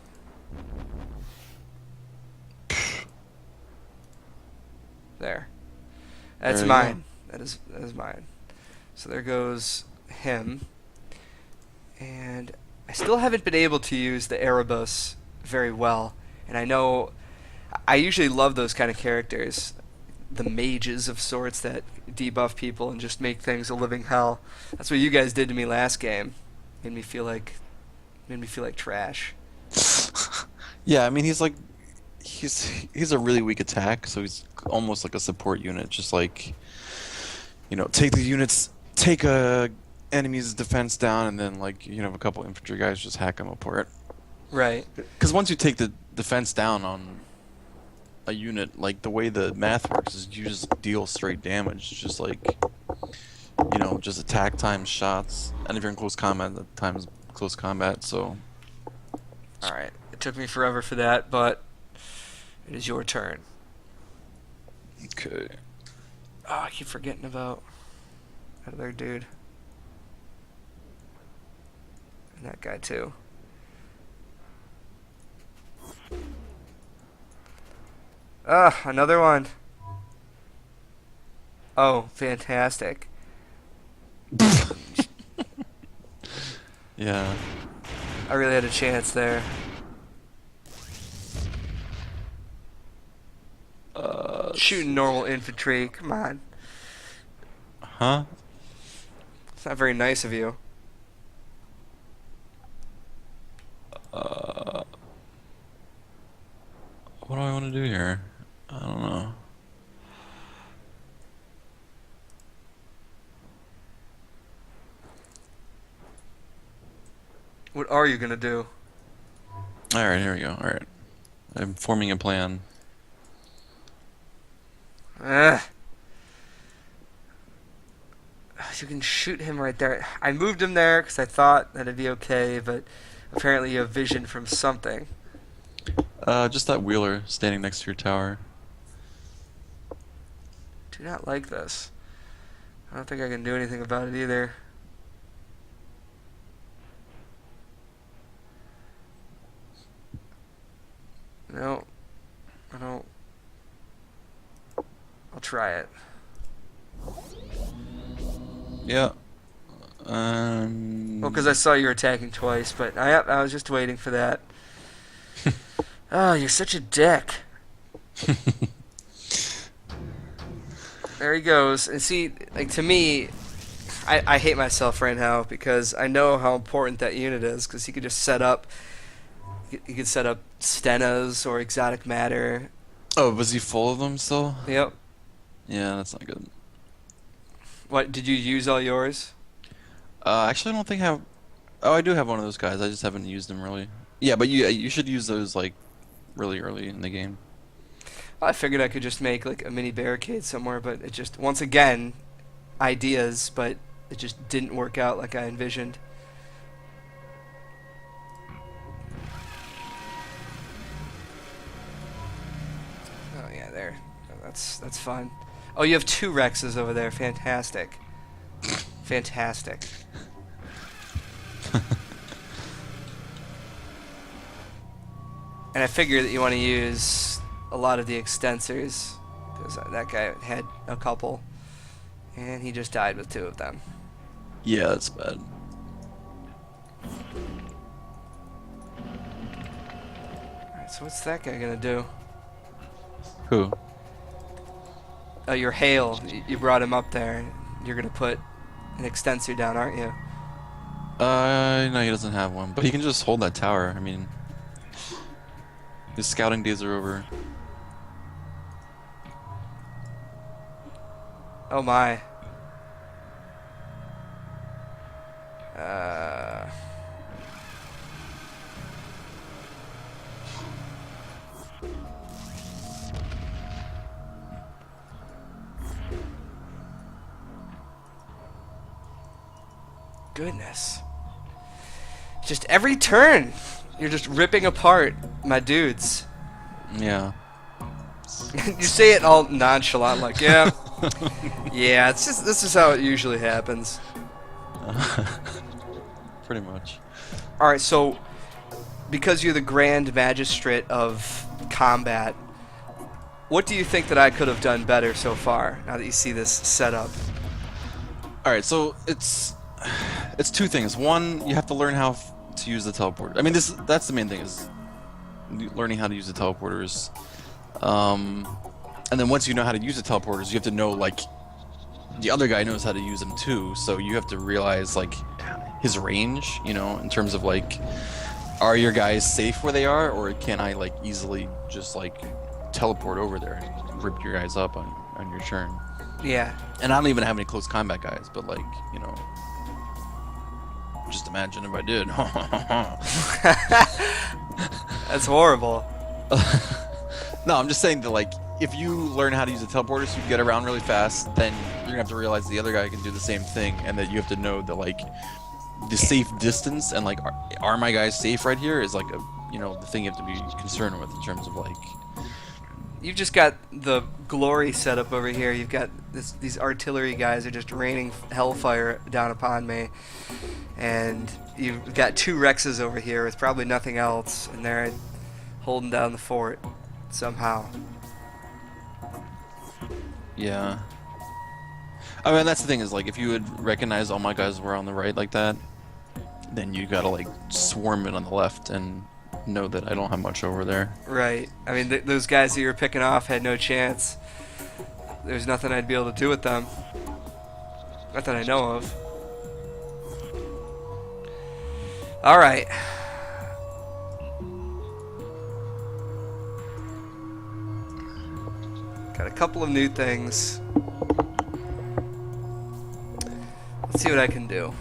There. That's There you mine. That is mine. So there goes him. And I still haven't been able to use the Erebus very well. And I know I usually love those kind of characters. The mages of sorts that debuff people and just make things a living hell. That's what you guys did to me last game. Made me feel like trash. Yeah, I mean he's a really weak attack, so he's almost like a support unit. Just like, take a enemy's defense down, and then like have a couple infantry guys just hack them apart. Right. Because once you take the defense down on a unit, like the way the math works is you just deal straight damage, just like just attack times shots, and if you're in close combat, that times close combat. So. All right. It took me forever for that, but it is your turn. Okay. Oh, I keep forgetting about that other dude. And that guy too. Ah, another one. Oh, fantastic. Yeah. I really had a chance there. Shooting normal infantry. Come on. Huh? It's not very nice of you. What do I want to do here? I don't know. What are you gonna do? All right, here we go. All right, I'm forming a plan. Ugh. You can shoot him right there. I moved him there because I thought that it'd be okay, but apparently you have vision from something. Just that wheeler standing next to your tower. Do not like this. I don't think I can do anything about it either. No, I don't. I'll try it. Yeah. Well, because I saw you were attacking twice, but I was just waiting for that. Oh, you're such a dick. There he goes. And see, like, to me, I hate myself right now because I know how important that unit is. Because he could just set up, he could set up Stenas or exotic matter. Oh, was he full of them still? Yep. Yeah, that's not good. What did you use all yours? Actually, I don't think I have. Oh, I do have one of those guys. I just haven't used them really. Yeah, but you should use those like really early in the game. I figured I could just make like a mini barricade somewhere, but it just once again ideas, but it just didn't work out like I envisioned. Oh yeah, there. That's fun. Oh, you have 2 Rexes over there. Fantastic. Fantastic. And I figure that you want to use a lot of the extensors because that guy had a couple, and he just died with 2 of them. Yeah, that's bad. Alright, so what's that guy gonna do? Who? Oh, your hail. You brought him up there. You're gonna put an extensor down, aren't you? No, he doesn't have one, but he can just hold that tower. I mean, his scouting days are over. Oh my. Goodness. Just every turn, you're just ripping apart my dudes. Yeah. You say it all nonchalant, like, yeah, yeah. It's just this is how it usually happens. Pretty much. All right, so because you're the Grand Magistrate of combat, what do you think that I could have done better so far? Now that you see this setup. All right, so it's 2 things. One, you have to learn how to use the teleporter. I mean, that's the main thing is learning how to use the teleporters. And then once you know how to use the teleporters, you have to know like the other guy knows how to use them too. So you have to realize like his range, you know, in terms of like, are your guys safe where they are, or can I like easily just like teleport over there and rip your guys up on your turn? Yeah. And I don't even have any close combat guys, but like, you know, just imagine if I did. That's horrible. No, I'm just saying that like if you learn how to use the teleporter so you can get around really fast, then you're gonna have to realize the other guy can do the same thing, and that you have to know that like the safe distance and like are my guys safe right here is like a, you know, the thing you have to be concerned with in terms of like. You've just got the glory set up over here. You've got these artillery guys are just raining hellfire down upon me, and you've got 2 Rexes over here with probably nothing else, and they're holding down the fort somehow. Yeah. I mean, that's the thing is like if you would recognize all my guys were on the right like that, then you gotta like swarm it on the left and know that I don't have much over there. Right. I mean, those guys that you were picking off had no chance. There's nothing I'd be able to do with them. Not that I know of. Alright. Got a couple of new things. Let's see what I can do.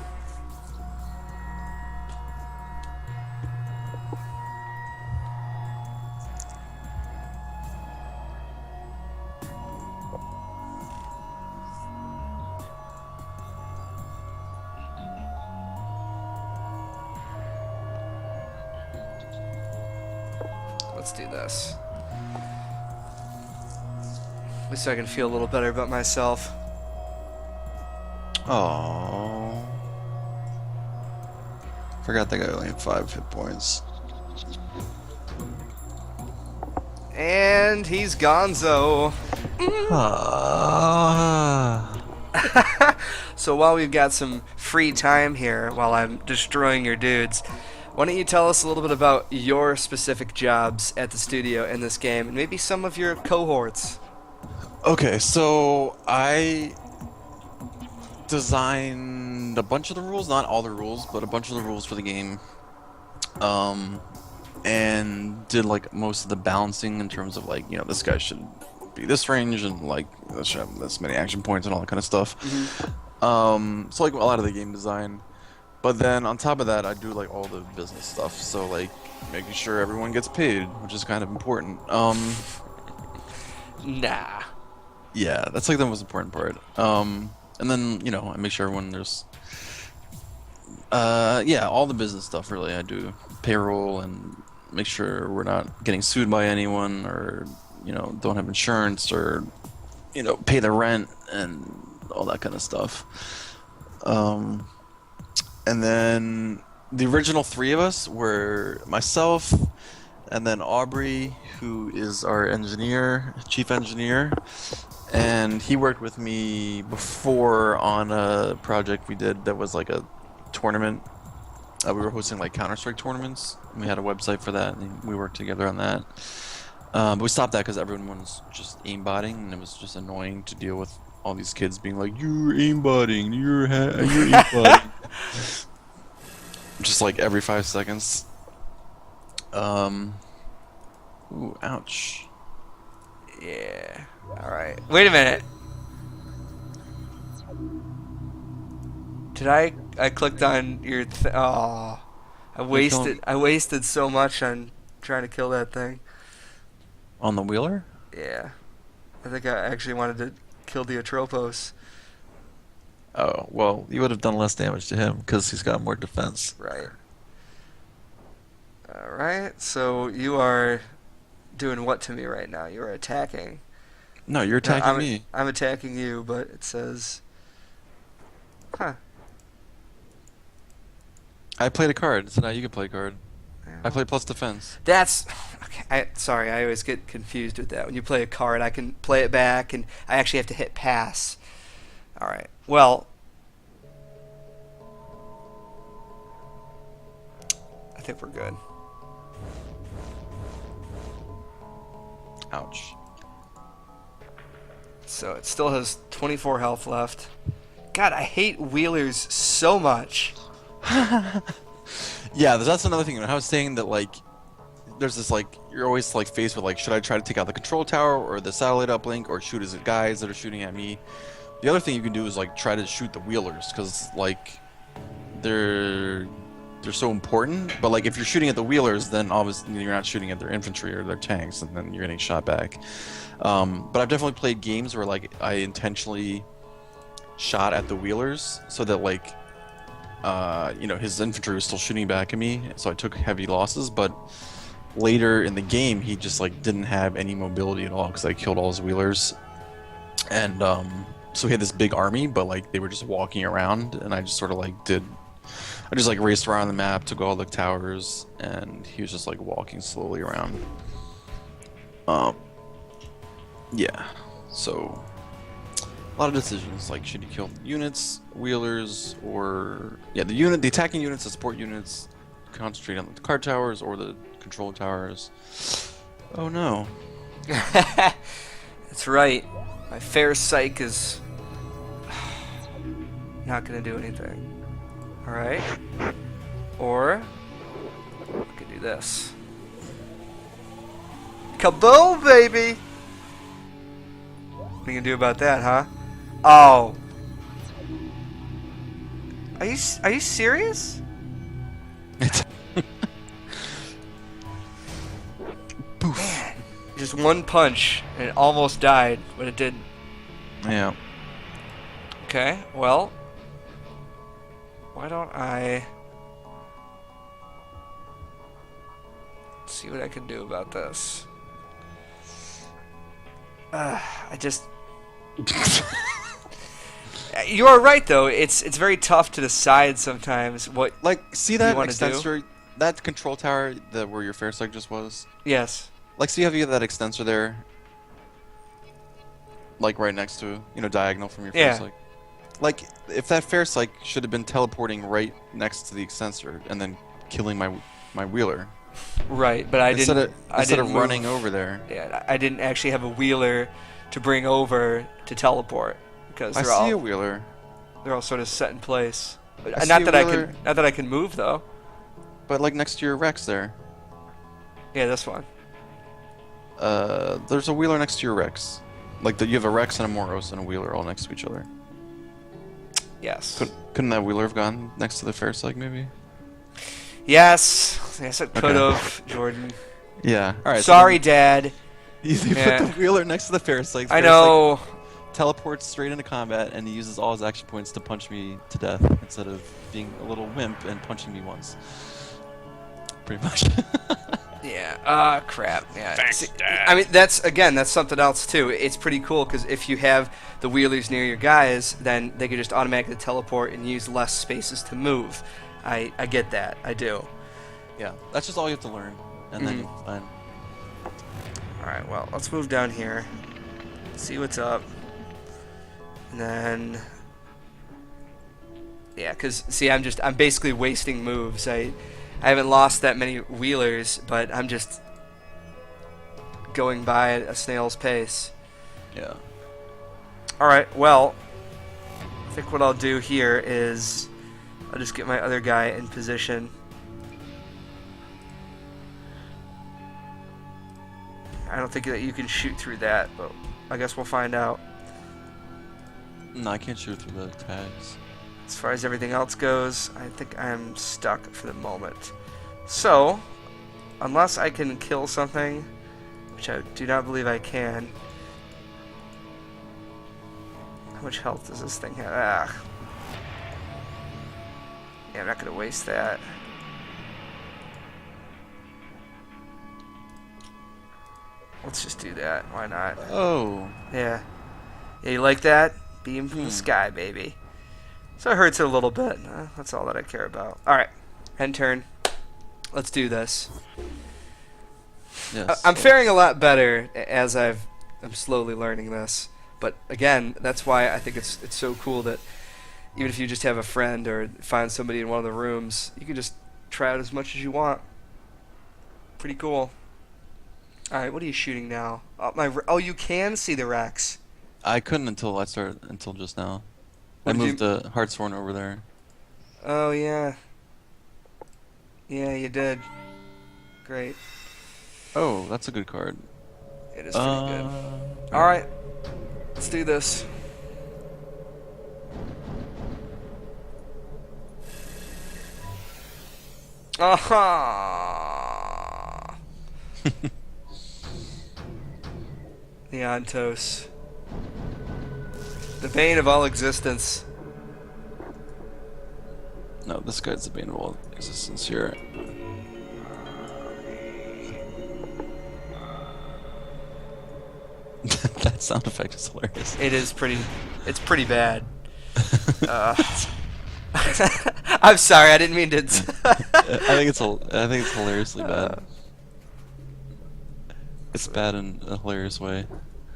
Let's do this. At least I can feel a little better about myself. Oh. Forgot that guy only had 5 hit points. And he's gonzo. So while we've got some free time here, while I'm destroying your dudes, why don't you tell us a little bit about your specific jobs at the studio in this game, and maybe some of your cohorts? Okay, so I designed a bunch of the rules, not all the rules, but a bunch of the rules for the game. And did like most of the balancing in terms of like, you know, this guy should be this range and like this should have this many action points and all that kind of stuff. So like a lot of the game design. But then on top of that, I do like all the business stuff. So like making sure everyone gets paid, which is kind of important. Nah. Yeah, that's like the most important part. And then, you know, I make sure everyone there's yeah, all the business stuff really. I do payroll and make sure we're not getting sued by anyone, or, you know, don't have insurance, or, you know, pay the rent and all that kind of stuff. And then the original 3 of us were myself, and then Aubrey, who is our engineer, chief engineer, and he worked with me before on a project we did that was like a tournament. We were hosting like Counter-Strike tournaments. We had a website for that, and we worked together on that. But we stopped that because everyone was just aimbotting, and it was just annoying to deal with all these kids being like, "You're aimbotting, you're aimbotting," just like every 5 seconds. Ooh, ouch. Yeah. All right. Wait a minute. Did I clicked on your oh. I wasted so much on trying to kill that thing. On the wheeler? Yeah. I think I actually wanted to kill the Atropos. Oh, well, you would have done less damage to him because he's got more defense. Right. Alright, so you are doing what to me right now? You are attacking. No, you're attacking me. I'm attacking you, but it says... Huh. I played a card, so now you can play a card. Yeah. I play plus defense. That's... Okay, sorry, I always get confused with that. When you play a card, I can play it back, and I actually have to hit pass. Alright, well... I think we're good. Ouch. So it still has 24 health left. God, I hate wheelers so much. Yeah, that's another thing. When I was saying that, like, there's this, like, you're always, like, faced with, like, should I try to take out the control tower or the satellite uplink or shoot at guys that are shooting at me? The other thing you can do is, like, try to shoot the wheelers because, like, they're so important. But, like, if you're shooting at the wheelers, then obviously you're not shooting at their infantry or their tanks, and then you're getting shot back. But I've definitely played games where, like, I intentionally shot at the wheelers so that, like, you know, his infantry was still shooting back at me, so I took heavy losses. But later in the game, he just, like, didn't have any mobility at all because I killed all his wheelers, and so he had this big army, but, like, they were just walking around, and I just sort of, like, I just, like, raced around the map, took all the towers, and he was just, like, walking slowly around. Yeah, so a lot of decisions, like, should you kill units, wheelers, or the attacking units, the support units, concentrate on the card towers or the control towers. Oh no. That's right. My fair psych is not gonna do anything. Alright. Or I could do this. Kaboom, baby! What are you gonna do about that, huh? Oh. Are you serious? Poof. Man, just one punch and it almost died, but it didn't. Yeah. Okay, well, why don't I see what I can do about this? I just. You are right, though. It's very tough to decide sometimes what. Like, see you that wanna extensor, that control tower that where your fair like just was? Yes. Like, see how you have that extensor there? Like, right next to, diagonal from your Yeah. fair like, if that fair should have been teleporting right next to the extensor and then killing my wheeler. Right, but I Instead didn't. of running over there. Yeah, I didn't actually have a wheeler to bring over to teleport because I see a wheeler. they're all sort of set in place. I see Not a that wheeler. not that I can move though. But, like, next to your Rex there. Yeah, this one. There's a wheeler next to your Rex. Like, you have a Rex and a Moros and a wheeler all next to each other. Yes. Couldn't that wheeler have gone next to the fair maybe? Yes. Yes, it could Okay. have, Jordan. Yeah. All right. Sorry, Dad. You Yeah. put the wheeler next to the fair I know. Teleports straight into combat, and he uses all his action points to punch me to death instead of being a little wimp and punching me once. Pretty much. Yeah. Crap. Yeah. Thanks, See, Dad. I mean, that's something else too. It's pretty cool because if you have the wheelers near your guys, then they can just automatically teleport and use less spaces to move. I get that. I do. Yeah. That's just all you have to learn, and then Mhm. you'll be fine. All right. Well, let's move down here. See what's up. And then. Yeah, because see, I'm basically wasting moves. I haven't lost that many wheelers, but I'm just going by at a snail's pace. Yeah. Alright, well, I think what I'll do here is I'll just get my other guy in position. I don't think that you can shoot through that, but I guess we'll find out. No, I can't shoot through the tags. As far as everything else goes, I think I'm stuck for the moment. So, unless I can kill something, which I do not believe I can. How much health does this thing have? Ah. Yeah, I'm not going to waste that. Let's just do that. Why not? Oh. Yeah. Yeah, you like that? Beam from the sky, baby. So it hurts it a little bit. That's all that I care about. Alright. End turn. Let's do this. Yes. I'm faring a lot better as I'm slowly learning this. But again, that's why I think it's so cool that even if you just have a friend or find somebody in one of the rooms, you can just try out as much as you want. Pretty cool. Alright, what are you shooting now? Oh, you can see the Rex. I couldn't until just now. What I did moved the Hartshorn over there. Oh, yeah. Yeah, you did. Great. Oh, that's a good card. It is pretty good. Alright. Let's do this. Aha! Leontos. The bane of all existence. No, this guy's the bane of all existence here. That sound effect is hilarious. It is pretty. It's pretty bad. I'm sorry, I didn't mean to. I think it's hilariously bad. It's bad in a hilarious way.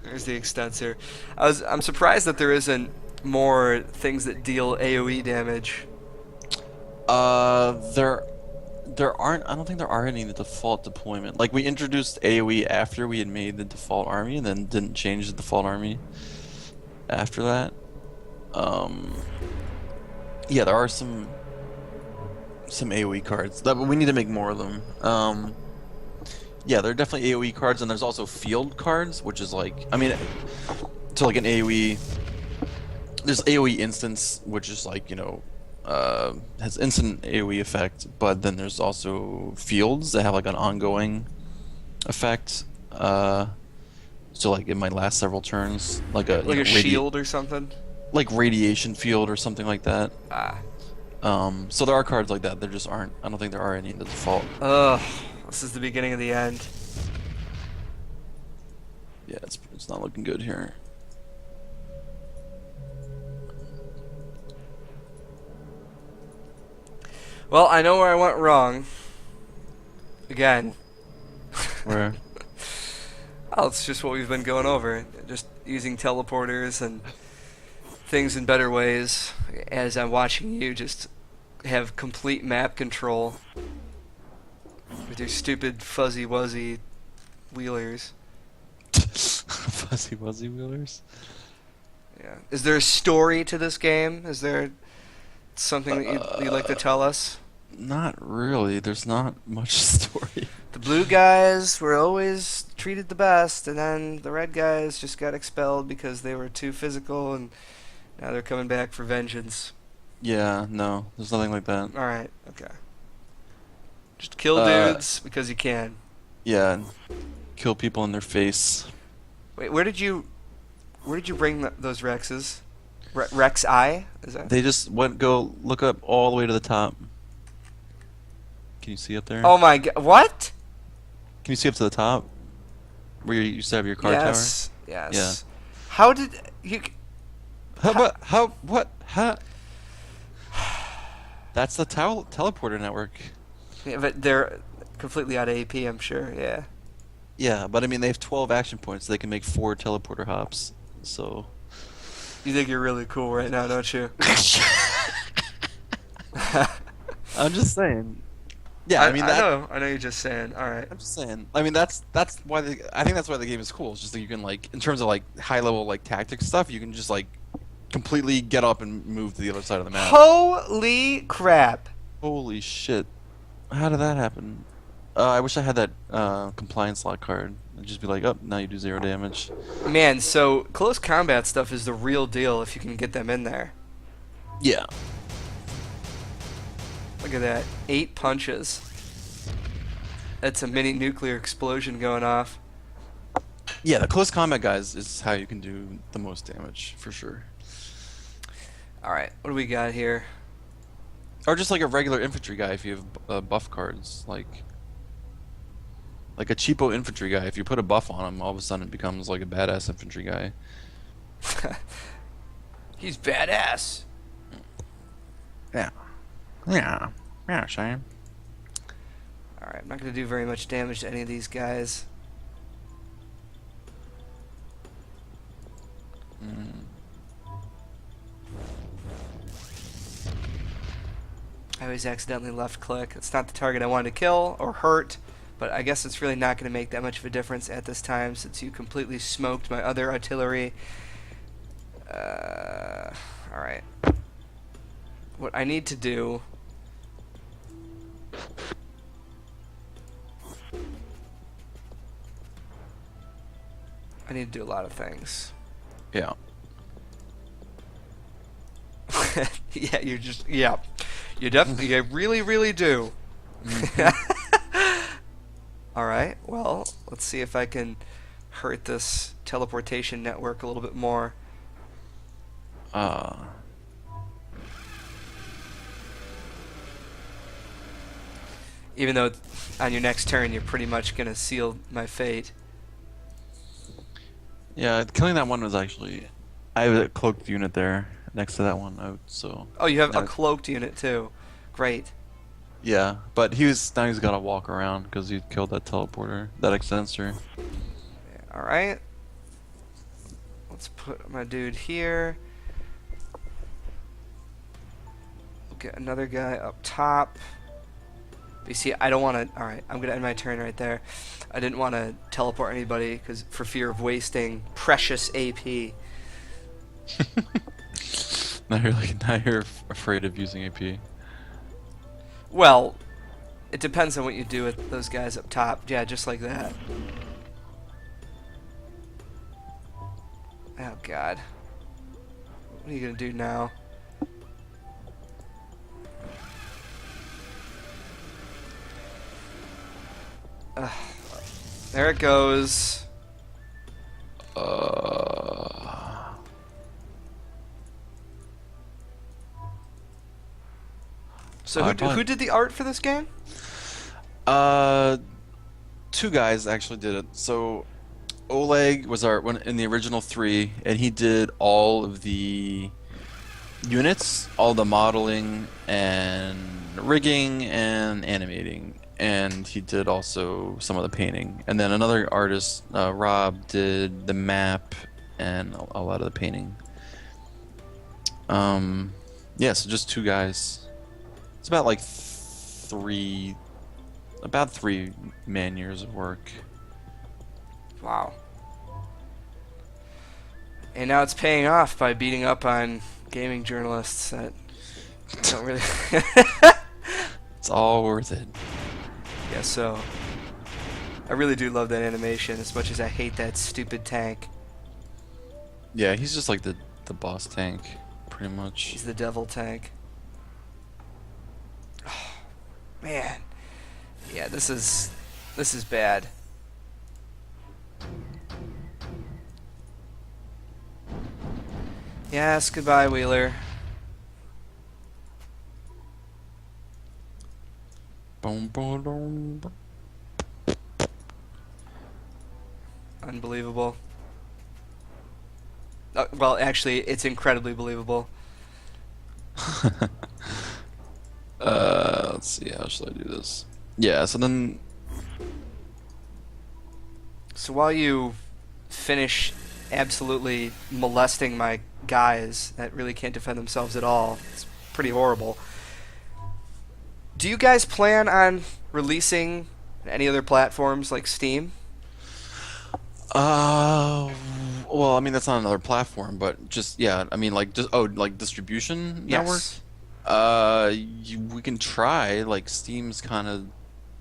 There's the extensor. I'm surprised that there isn't more things that deal AoE damage. There aren't. I don't think there are any in the default deployment. Like, we introduced AoE after we had made the default army, and then didn't change the default army after that. Yeah, there are some AoE cards. That we need to make more of them. Yeah, there are definitely AoE cards, and there's also field cards, which is like, I mean, So like an AoE, there's AoE instance, which is like, has instant AoE effect, but then there's also fields that have like an ongoing effect. So like it might last several turns, like a Like a shield or something? like radiation field or something like that. Ah. So there are cards like that. There just aren't. I don't think there are any in the default. Ugh. This is the beginning of the end. Yeah, it's not looking good here. Well, I know where I went wrong. Again. Where? Oh, it's just what we've been going over. Just using teleporters and things in better ways as I'm watching you just have complete map control with your stupid fuzzy wuzzy wheelers. Fuzzy Wuzzy Wheelers? Yeah. Is there a story to this game? Is there something that you'd like to tell us? Not really. There's not much story. The blue guys were always treated the best, and then the red guys just got expelled because they were too physical, and now they're coming back for vengeance. Yeah, no, there's nothing like that. Alright, okay. Just kill dudes because you can. Yeah, and kill people in their face. Wait, where did you bring those Rexes? Rex I? Is that? They just go look up all the way to the top. Can you see up there? Oh my god! What? Can you see up to the top? Where you used to have your car Yes. Yes. Yeah. How did you? tower? How? That's the teleporter network. Yeah, but they're completely out of AP, I'm sure. Yeah. Yeah, but I mean they have 12 action points. So they can make 4 teleporter hops. So. You think you're really cool right now, don't you? I'm just saying. Yeah, I mean I know you're just saying. All right. I'm just saying. I mean that's why I think that's why the game is cool. It's just that you can like in terms of like high level like tactics stuff, you can just like completely get up and move to the other side of the map. Holy crap! Holy shit! How did that happen? I wish I had that compliance lock card. I'd just be like, oh, now you do 0 damage. Man, so close combat stuff is the real deal if you can get them in there. Yeah. Look at that. 8 punches. That's a mini nuclear explosion going off. Yeah, the close combat guys is how you can do the most damage for sure. Alright, what do we got here? Or just like a regular infantry guy if you have buff cards, like a cheapo infantry guy. If you put a buff on him, all of a sudden it becomes like a badass infantry guy. He's badass. Yeah. Yeah. Yeah, Shane. Alright, I'm not going to do very much damage to any of these guys. I always accidentally left click. It's not the target I wanted to kill or hurt, but I guess it's really not going to make that much of a difference at this time since you completely smoked my other artillery. Alright. What I need to do... I need to do a lot of things. Yeah. Yeah, you just... Yeah. You definitely... You really, really do. Alright, well, let's see if I can hurt this teleportation network a little bit more. Even though on your next turn you're pretty much going to seal my fate. Yeah, killing that one was actually... I have a cloaked unit there next to that one, so... Oh, you have a cloaked unit too. Great. Yeah, but now he's got to walk around because he killed that teleporter, that extensor. Yeah, alright. Let's put my dude here. We'll get another guy up top. But you see, I don't want to... Alright, I'm going to end my turn right there. I didn't want to teleport anybody for fear of wasting precious AP. Now you're afraid of using AP. Well, it depends on what you do with those guys up top. Yeah, just like that. Yeah, God. What are you gonna do now? Ugh. There it goes. So who did the art for this game? Uh, two guys actually did it. So Oleg was our one in the original three, and he did all of the units, all the modeling and rigging and animating, and he did also some of the painting. And then another artist, Rob, did the map and a lot of the painting. Yeah, so just two guys. It's about like about 3 man years of work. Wow. And now it's paying off by beating up on gaming journalists that don't really. It's all worth it. Yeah, so I really do love that animation as much as I hate that stupid tank. Yeah, he's just like the boss tank, pretty much. He's the devil tank. Oh, man. Yeah, this is bad. Yes, goodbye, Wheeler. Boom, boom, boom, boom. Unbelievable. Well, actually, it's incredibly believable. Let's see, how should I do this? Yeah, so then. So while you finish absolutely molesting my guys that really can't defend themselves at all, it's pretty horrible. Do you guys plan on releasing any other platforms like Steam? Well, I mean that's not another platform, but just yeah, I mean like just like distribution network. Yes. We can try. Like Steam's kind of,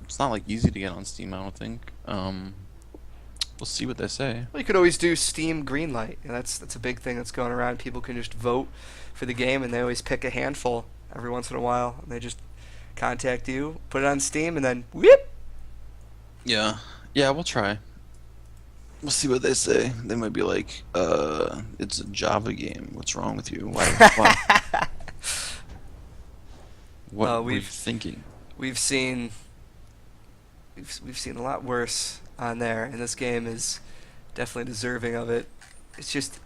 it's not like easy to get on Steam, I don't think. We'll see what they say. Well, you could always do Steam Greenlight. That's a big thing that's going around. People can just vote for the game, and they always pick a handful every once in a while, and they just contact you, put it on Steam, and then whoop. Yeah, yeah, we'll try. We'll see what they say. They might be like, it's a Java game. What's wrong with you? Why? What were you thinking? We've seen a lot worse on there, and this game is definitely deserving of it. It's just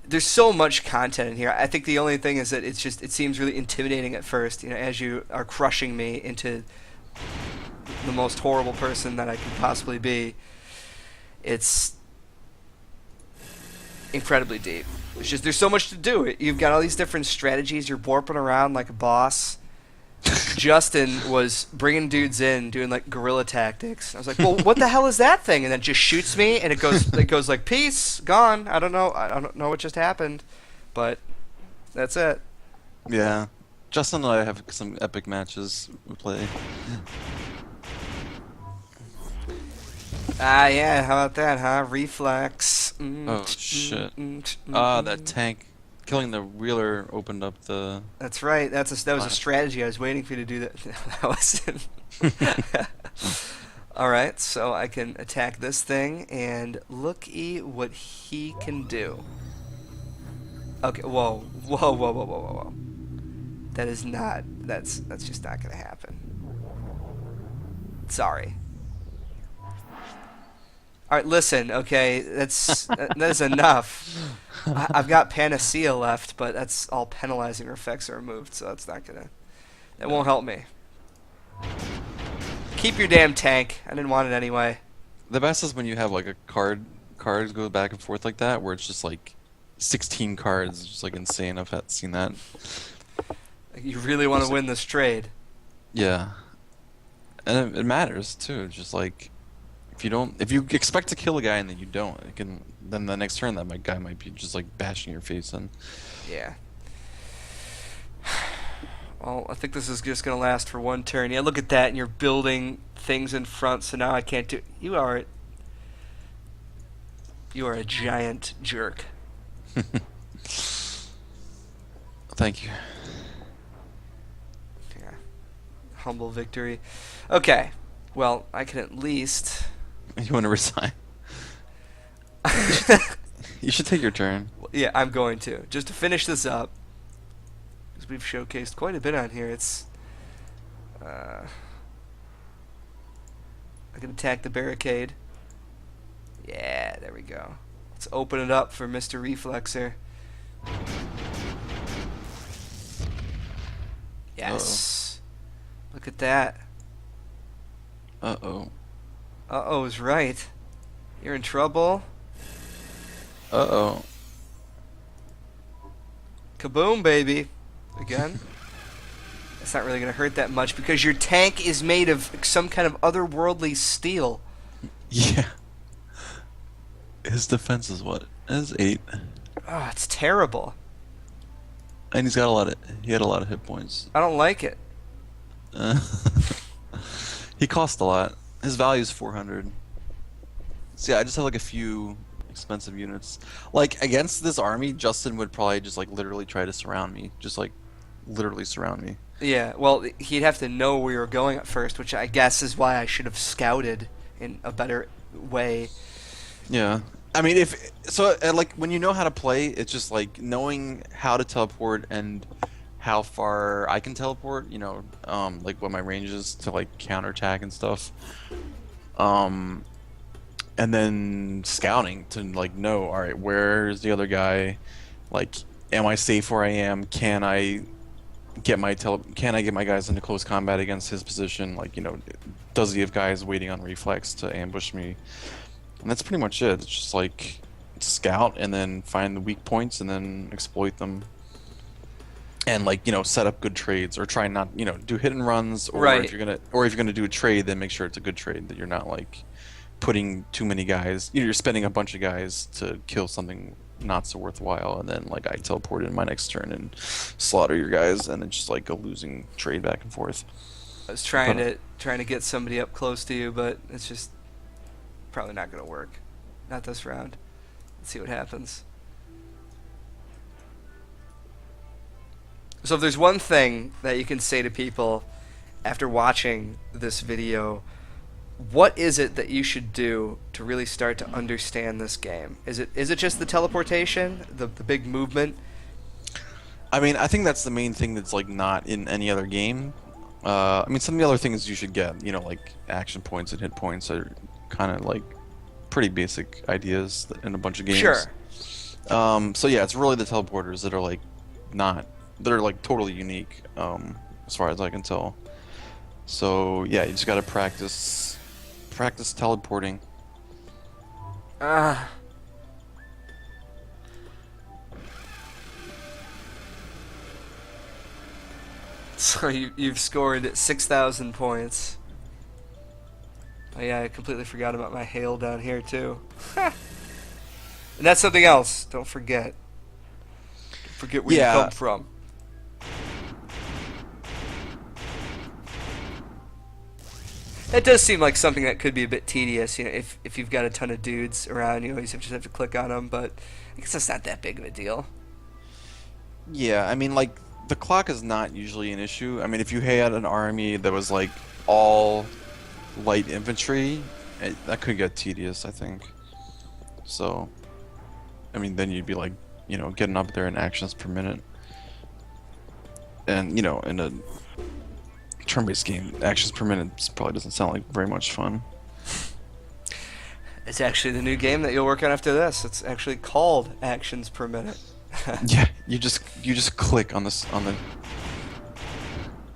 there's so much content in here. I think the only thing is that it seems really intimidating at first, as you are crushing me into the most horrible person that I could possibly be. It's incredibly deep. It's just there's so much to do. You've got all these different strategies. You're warping around like a boss. Justin was bringing dudes in, doing like guerrilla tactics. I was like, "Well, what the hell is that thing?" And then just shoots me, and it goes like, "Peace, gone." I don't know what just happened, but that's it. Yeah, Justin and I have some epic matches we play. Yeah. How about that, huh? Reflex. Oh shit! That tank. Killing the Wheeler opened up the... That's right. That was a strategy. I was waiting for you to do that. That wasn't. All right, so I can attack this thing, and looky what he can do. Okay, whoa. That is not... That's just not going to happen. Sorry. All right, listen, okay, that is enough. I've got Panacea left, but that's all penalizing effects are removed, so that's not gonna... That won't help me. Keep your damn tank. I didn't want it anyway. The best is when you have like a cards go back and forth like that, where it's just like 16 cards, it's just like insane. I've seen that. You really want to win this trade. Yeah. And it matters, too. It's just like... If you expect to kill a guy and then you don't, then the next turn that guy might be just like bashing your face in. Yeah. Well, I think this is just gonna last for one turn. Yeah, look at that, and you're building things in front, so now I can't do. You are a giant jerk. Thank you. Yeah, humble victory. Okay, well, I can at least. You want to resign? You should take your turn. Yeah, I'm going to. Just to finish this up, because we've showcased quite a bit on here. I can attack the barricade. Yeah, there we go. Let's open it up for Mr. Reflexer. Yes. Look at that. Uh-oh. Uh-oh is right. You're in trouble. Uh-oh. Kaboom, baby. Again. That's not really going to hurt that much because your tank is made of some kind of otherworldly steel. Yeah. His defense is what? Is 8. Oh, it's terrible. And he had a lot of hit points. I don't like it. He cost a lot. His value is 400. So yeah, I just have like a few expensive units. Like against this army, Justin would probably just like literally try to surround me. Just like literally surround me. Yeah, well, he'd have to know where we were going at first, which I guess is why I should have scouted in a better way. Yeah. I mean, like when you know how to play, it's just like knowing how to teleport and how far I can teleport, like what my range is to like counterattack and stuff. And then scouting to like know, all right, where's the other guy? Like, am I safe where I am? Can I get my guys into close combat against his position? Like, does he have guys waiting on reflex to ambush me? And that's pretty much it. It's just like scout and then find the weak points and then exploit them. And like, set up good trades or try not, do hit and runs, or Right. if you're gonna do a trade, then make sure it's a good trade, that you're not like putting too many guys, you're spending a bunch of guys to kill something not so worthwhile, and then like I teleport in my next turn and slaughter your guys, and it's just like a losing trade back and forth. I was trying to get somebody up close to you, but it's just probably not going to work. Not this round. Let's see what happens. So if there's one thing that you can say to people after watching this video, what is it that you should do to really start to understand this game? Is it just the teleportation, the big movement? I mean, I think that's the main thing that's like not in any other game. I mean, some of the other things you should get, like action points and hit points are kind of like pretty basic ideas in a bunch of games. Sure. So yeah, it's really the teleporters that are like totally unique, as far as I can tell. So yeah, you just gotta practice teleporting. So you've scored 6,000 points. Oh yeah, I completely forgot about my hail down here too. And that's something else. Don't forget. Don't forget where you come from. That does seem like something that could be a bit tedious, if you've got a ton of dudes around, you just have to click on them, but I guess that's not that big of a deal. Yeah, I mean, like, the clock is not usually an issue. I mean, if you had an army that was, like, all light infantry, that could get tedious, I think. So, I mean, then you'd be, like, getting up there in actions per minute. And, in a turn-based game, actions per minute probably doesn't sound like very much fun. It's actually the new game that you'll work on after this. It's actually called Actions Per Minute. Yeah, you just click on this on the.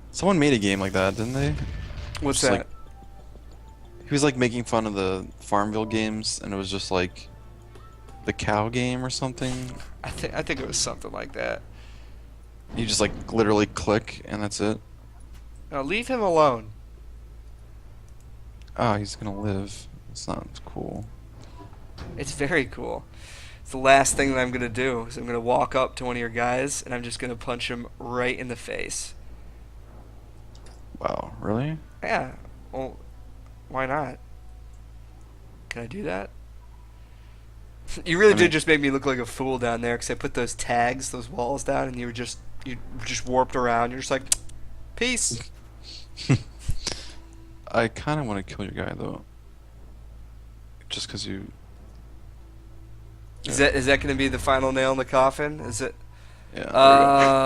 Someone made a game like that, didn't they? What's Just that? like, he was like making fun of the Farmville games, and it was just like the cow game or something. I think it was something like that. You just like literally click, and that's it. Now leave him alone. Oh, he's gonna live. It's not cool. It's very cool. It's the last thing that I'm gonna do is I'm gonna walk up to one of your guys and I'm just gonna punch him right in the face. Wow, really? Yeah. Well, why not? Can I do that? You really I did mean, just make me look like a fool down there because I put those tags, those walls down, and you just warped around. You're just like, peace. I kind of want to kill your guy though, just because you. Is Yeah, that going to be the final nail in the coffin? Is it? yeah. There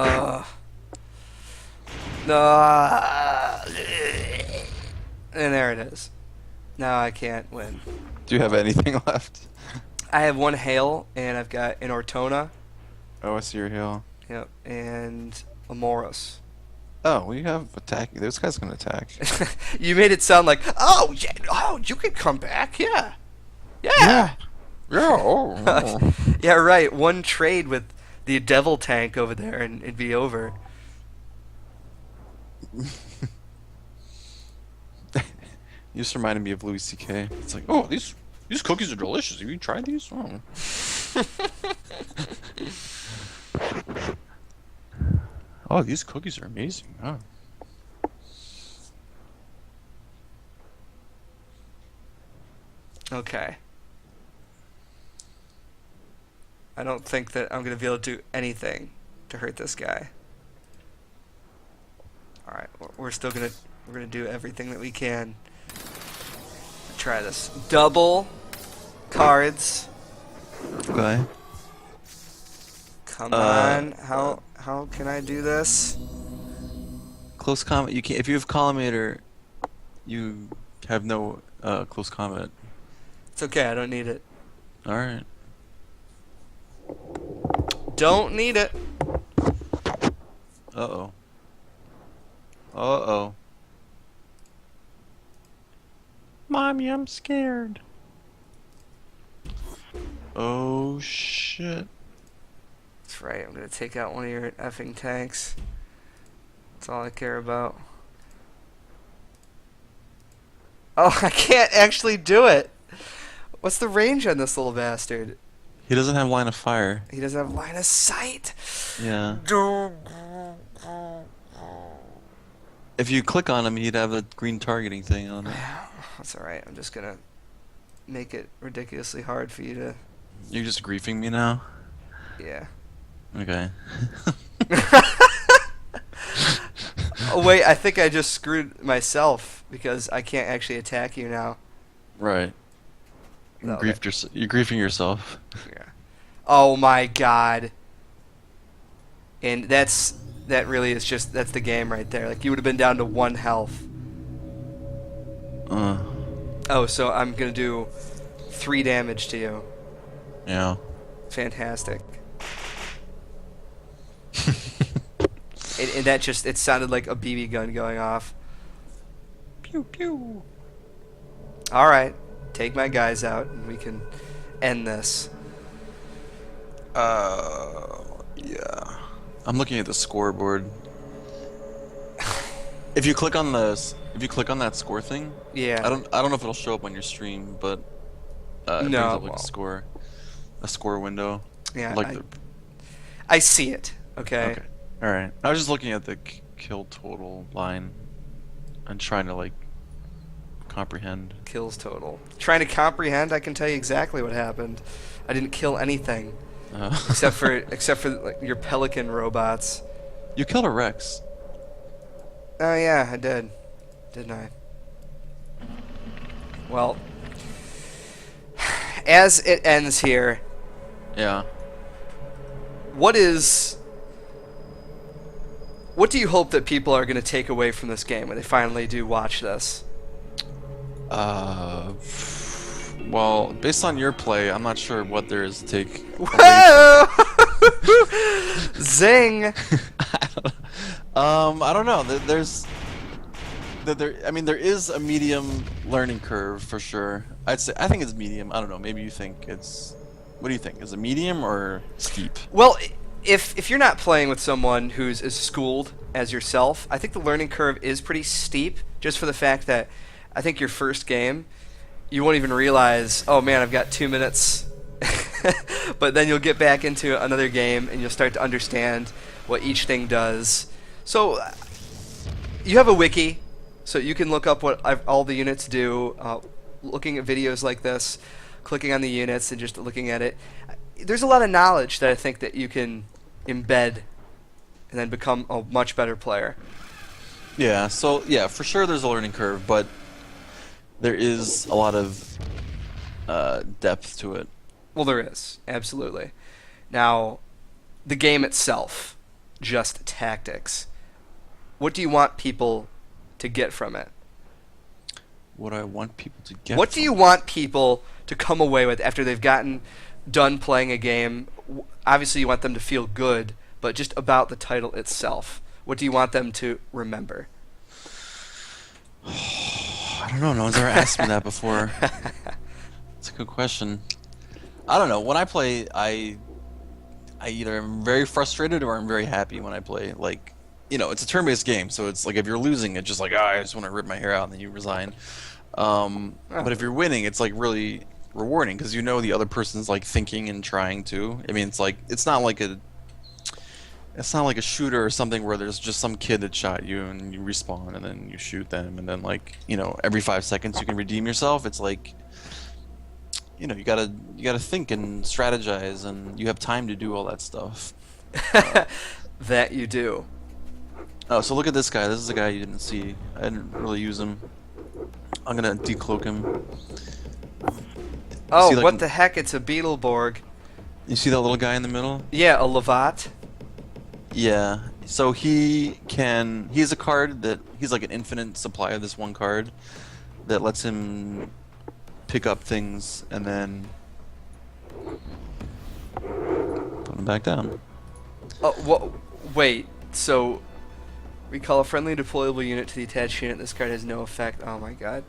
we go. No. And there it is. Now I can't win. Do you have anything left? I have one hail, and I've got an Ortona. Oh, I see your heal. Yep, and a Moros. Oh, we have attack. This guy's gonna attack. You made it sound like, oh, yeah, oh, you could come back, yeah. Yeah. Yeah. Oh. Yeah, right. One trade with the devil tank over there, and it'd be over. You just reminded me of Louis C.K. It's like, oh, these cookies are delicious. Have you tried these? Oh. Oh, these cookies are amazing. Oh. Okay. I don't think that I'm gonna be able to do anything to hurt this guy. All right, we're gonna do everything that we can. Try this. Double cards. Okay. Come on. How can I do this? Close combat. You can't. If you have collimator, you have no close combat. It's okay. I don't need it. All right. Don't need it. Uh-oh. Uh-oh. Mommy, I'm scared. Oh, shit. That's right. I'm gonna take out one of your effing tanks. That's all I care about. Oh, I can't actually do it. What's the range on this little bastard? He doesn't have line of fire. He doesn't have line of sight. Yeah. If you click on him, he'd have a green targeting thing on it. That's alright. I'm just gonna make it ridiculously hard for you to... You're just griefing me now? Yeah. Okay. Oh, wait. I think I just screwed myself because I can't actually attack you now. Right. You No, you're griefing yourself. Yeah. Oh my god. And that really is just, that's the game right there. Like, you would have been down to 1 health. Oh, so I'm gonna do 3 damage to you. Yeah. Fantastic. And that just, it sounded like a BB gun going off. Pew pew. Alright. Take my guys out and we can end this. Yeah. I'm looking at the scoreboard. If you click on that score thing, Yeah. I don't know if it'll show up on your stream, but it brings No, up like well. a score window. Yeah, Like I see it. Okay. okay. All right. I was just looking at the kill total line and trying to like comprehend. Kills total. Trying to comprehend, I can tell you exactly what happened. I didn't kill anything except for like, your pelican robots. You killed a Rex. Oh yeah, I did. Didn't I? Well, as it ends here, Yeah. what do you hope that people are going to take away from this game when they finally do watch this? Well, based on your play, I'm not sure what there is to take away Whoa! Zing! I don't know. I mean, there is a medium learning curve for sure. I think it's medium. I don't know. Maybe you think it's. What do you think? Is it medium or steep? Well, if you're not playing with someone who's as schooled as yourself, I think the learning curve is pretty steep, just for the fact that I think your first game, you won't even realize, oh man, I've got 2 minutes. But then you'll get back into another game and you'll start to understand what each thing does. So you have a wiki, so you can look up what all the units do. Looking at videos like this, clicking on the units and just looking at it. There's a lot of knowledge that I think that you can embed and then become a much better player. Yeah, so yeah, for sure there's a learning curve, but there is a lot of depth to it. Well, there is, absolutely. Now, the game itself, Just Tactics. What do you want people to get from it? What I want people to get. What do you want people to come away with after they've gotten done playing a game? Obviously, you want them to feel good, but just about the title itself. What do you want them to remember? I don't know. No one's ever asked me that before. It's a good question. I don't know. When I play, I either am very frustrated or I'm very happy when I play. Like, you know, it's a turn-based game, so it's like if you're losing, it's just like, I just want to rip my hair out, and then you resign. But if you're winning, it's like really rewarding because you know the other person's like thinking and trying to. I mean, it's not like a shooter or something where there's just some kid that shot you and you respawn and then you shoot them and then like, you know, every 5 seconds you can redeem yourself. It's like, you know, you gotta think and strategize, and you have time to do all that stuff. That you do. Oh, so look at this guy. This is a guy you didn't see. I didn't really use him. I'm gonna decloak him. Oh, See, like, what the heck? It's a Beetleborg. You see that little guy in the middle? Yeah, a Lovat. Yeah. So he's a card that he's like an infinite supply of this one card that lets him pick up things and then put them back down. Oh, wait. So, recall a friendly deployable unit to the attached unit. This card has no effect. Oh my god.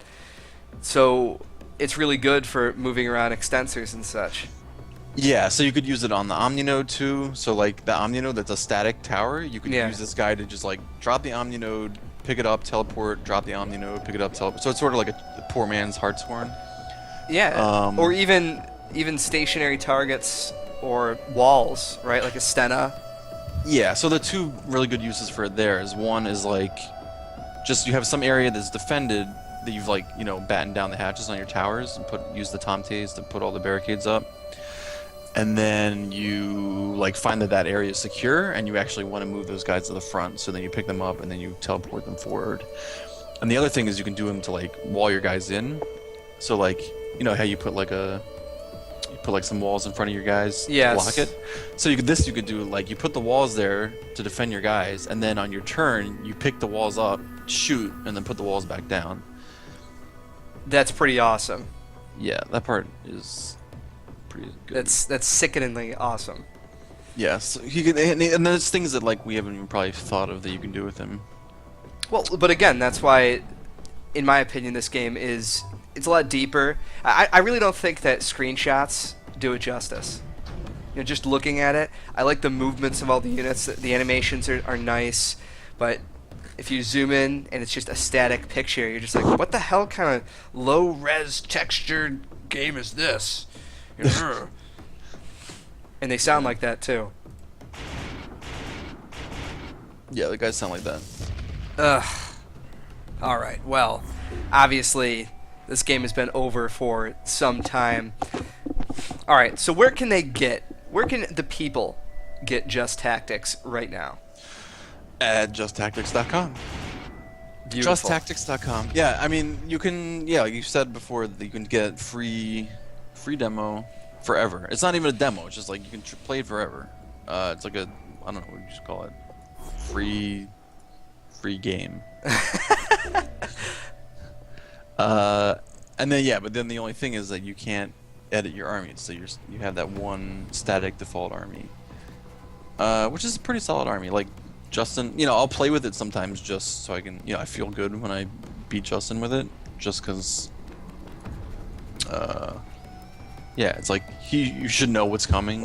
So, it's really good for moving around extensors and such. Yeah, so you could use it on the Omninode too. So like the Omninode that's a static tower, you could use this guy to just like drop the Omninode, pick it up, teleport, drop the Omninode, pick it up, teleport. So it's sort of like a poor man's Hartsworn. Yeah, or even stationary targets or walls, right? Like a Stena. Yeah, so the two really good uses for it there is one is like just you have some area that's defended that you've like, you know, battened down the hatches on your towers and use the Tomtes to put all the barricades up. And then you like find that area is secure and you actually want to move those guys to the front, so then you pick them up and then you teleport them forward. And the other thing is you can do them to like wall your guys in. So like, you know how you put like some walls in front of your guys to block it? So you could do like you put the walls there to defend your guys, and then on your turn you pick the walls up, shoot, and then put the walls back down. That's pretty awesome. Yeah, that part is pretty good. That's sickeningly awesome. Yes, and there's things that like we haven't even probably thought of that you can do with him. Well, but again, that's why, in my opinion, this game it's a lot deeper. I really don't think that screenshots do it justice. You know, just looking at it, I like the movements of all the units. The animations are nice, but if you zoom in and it's just a static picture, you're just like, what the hell kind of low-res textured game is this? And they sound like that too. Yeah, the guys sound like that. Ugh. Alright, well, obviously this game has been over for some time. Alright, so where can the people get Just Tactics right now? At justtactics.com. Beautiful. Justtactics.com. Yeah, I mean, you can, like you said before, that you can get free demo forever. It's not even a demo, it's just like you can play it forever. It's like I don't know what you should call it. Free game. And then but then the only thing is that you can't edit your army, so you have that one static default army, which is a pretty solid army. Like Justin, I'll play with it sometimes just so I can, I feel good when I beat Justin with it, just because. It's like you should know what's coming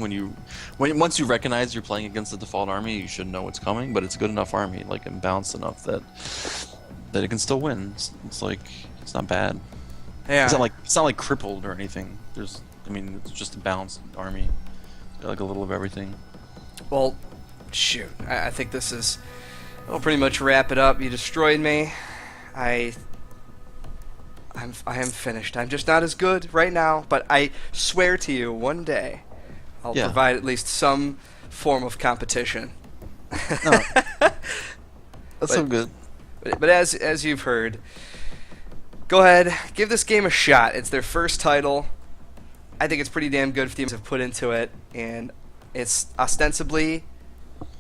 once you recognize you're playing against the default army, you should know what's coming. But it's a good enough army, like, and balanced enough that it can still win. It's like it's not bad. Yeah. It's not like crippled or anything. It's just a balanced army. It's got like a little of everything. Well, shoot, I think I'll pretty much wrap it up. You destroyed me. I I am finished. I'm just not as good right now, but I swear to you, one day I'll Yeah. provide at least some form of competition. No, that's so But good. but as you've heard, go ahead, give this game a shot. It's their first title. I think it's pretty damn good for the have put into it, and it's ostensibly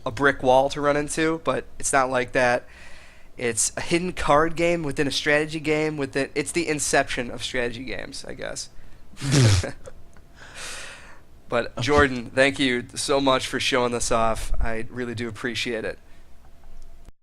a brick wall to run into, but it's not like that. It's a hidden card game within a strategy game. It's the inception of strategy games, I guess. But Jordan, thank you so much for showing this off. I really do appreciate it.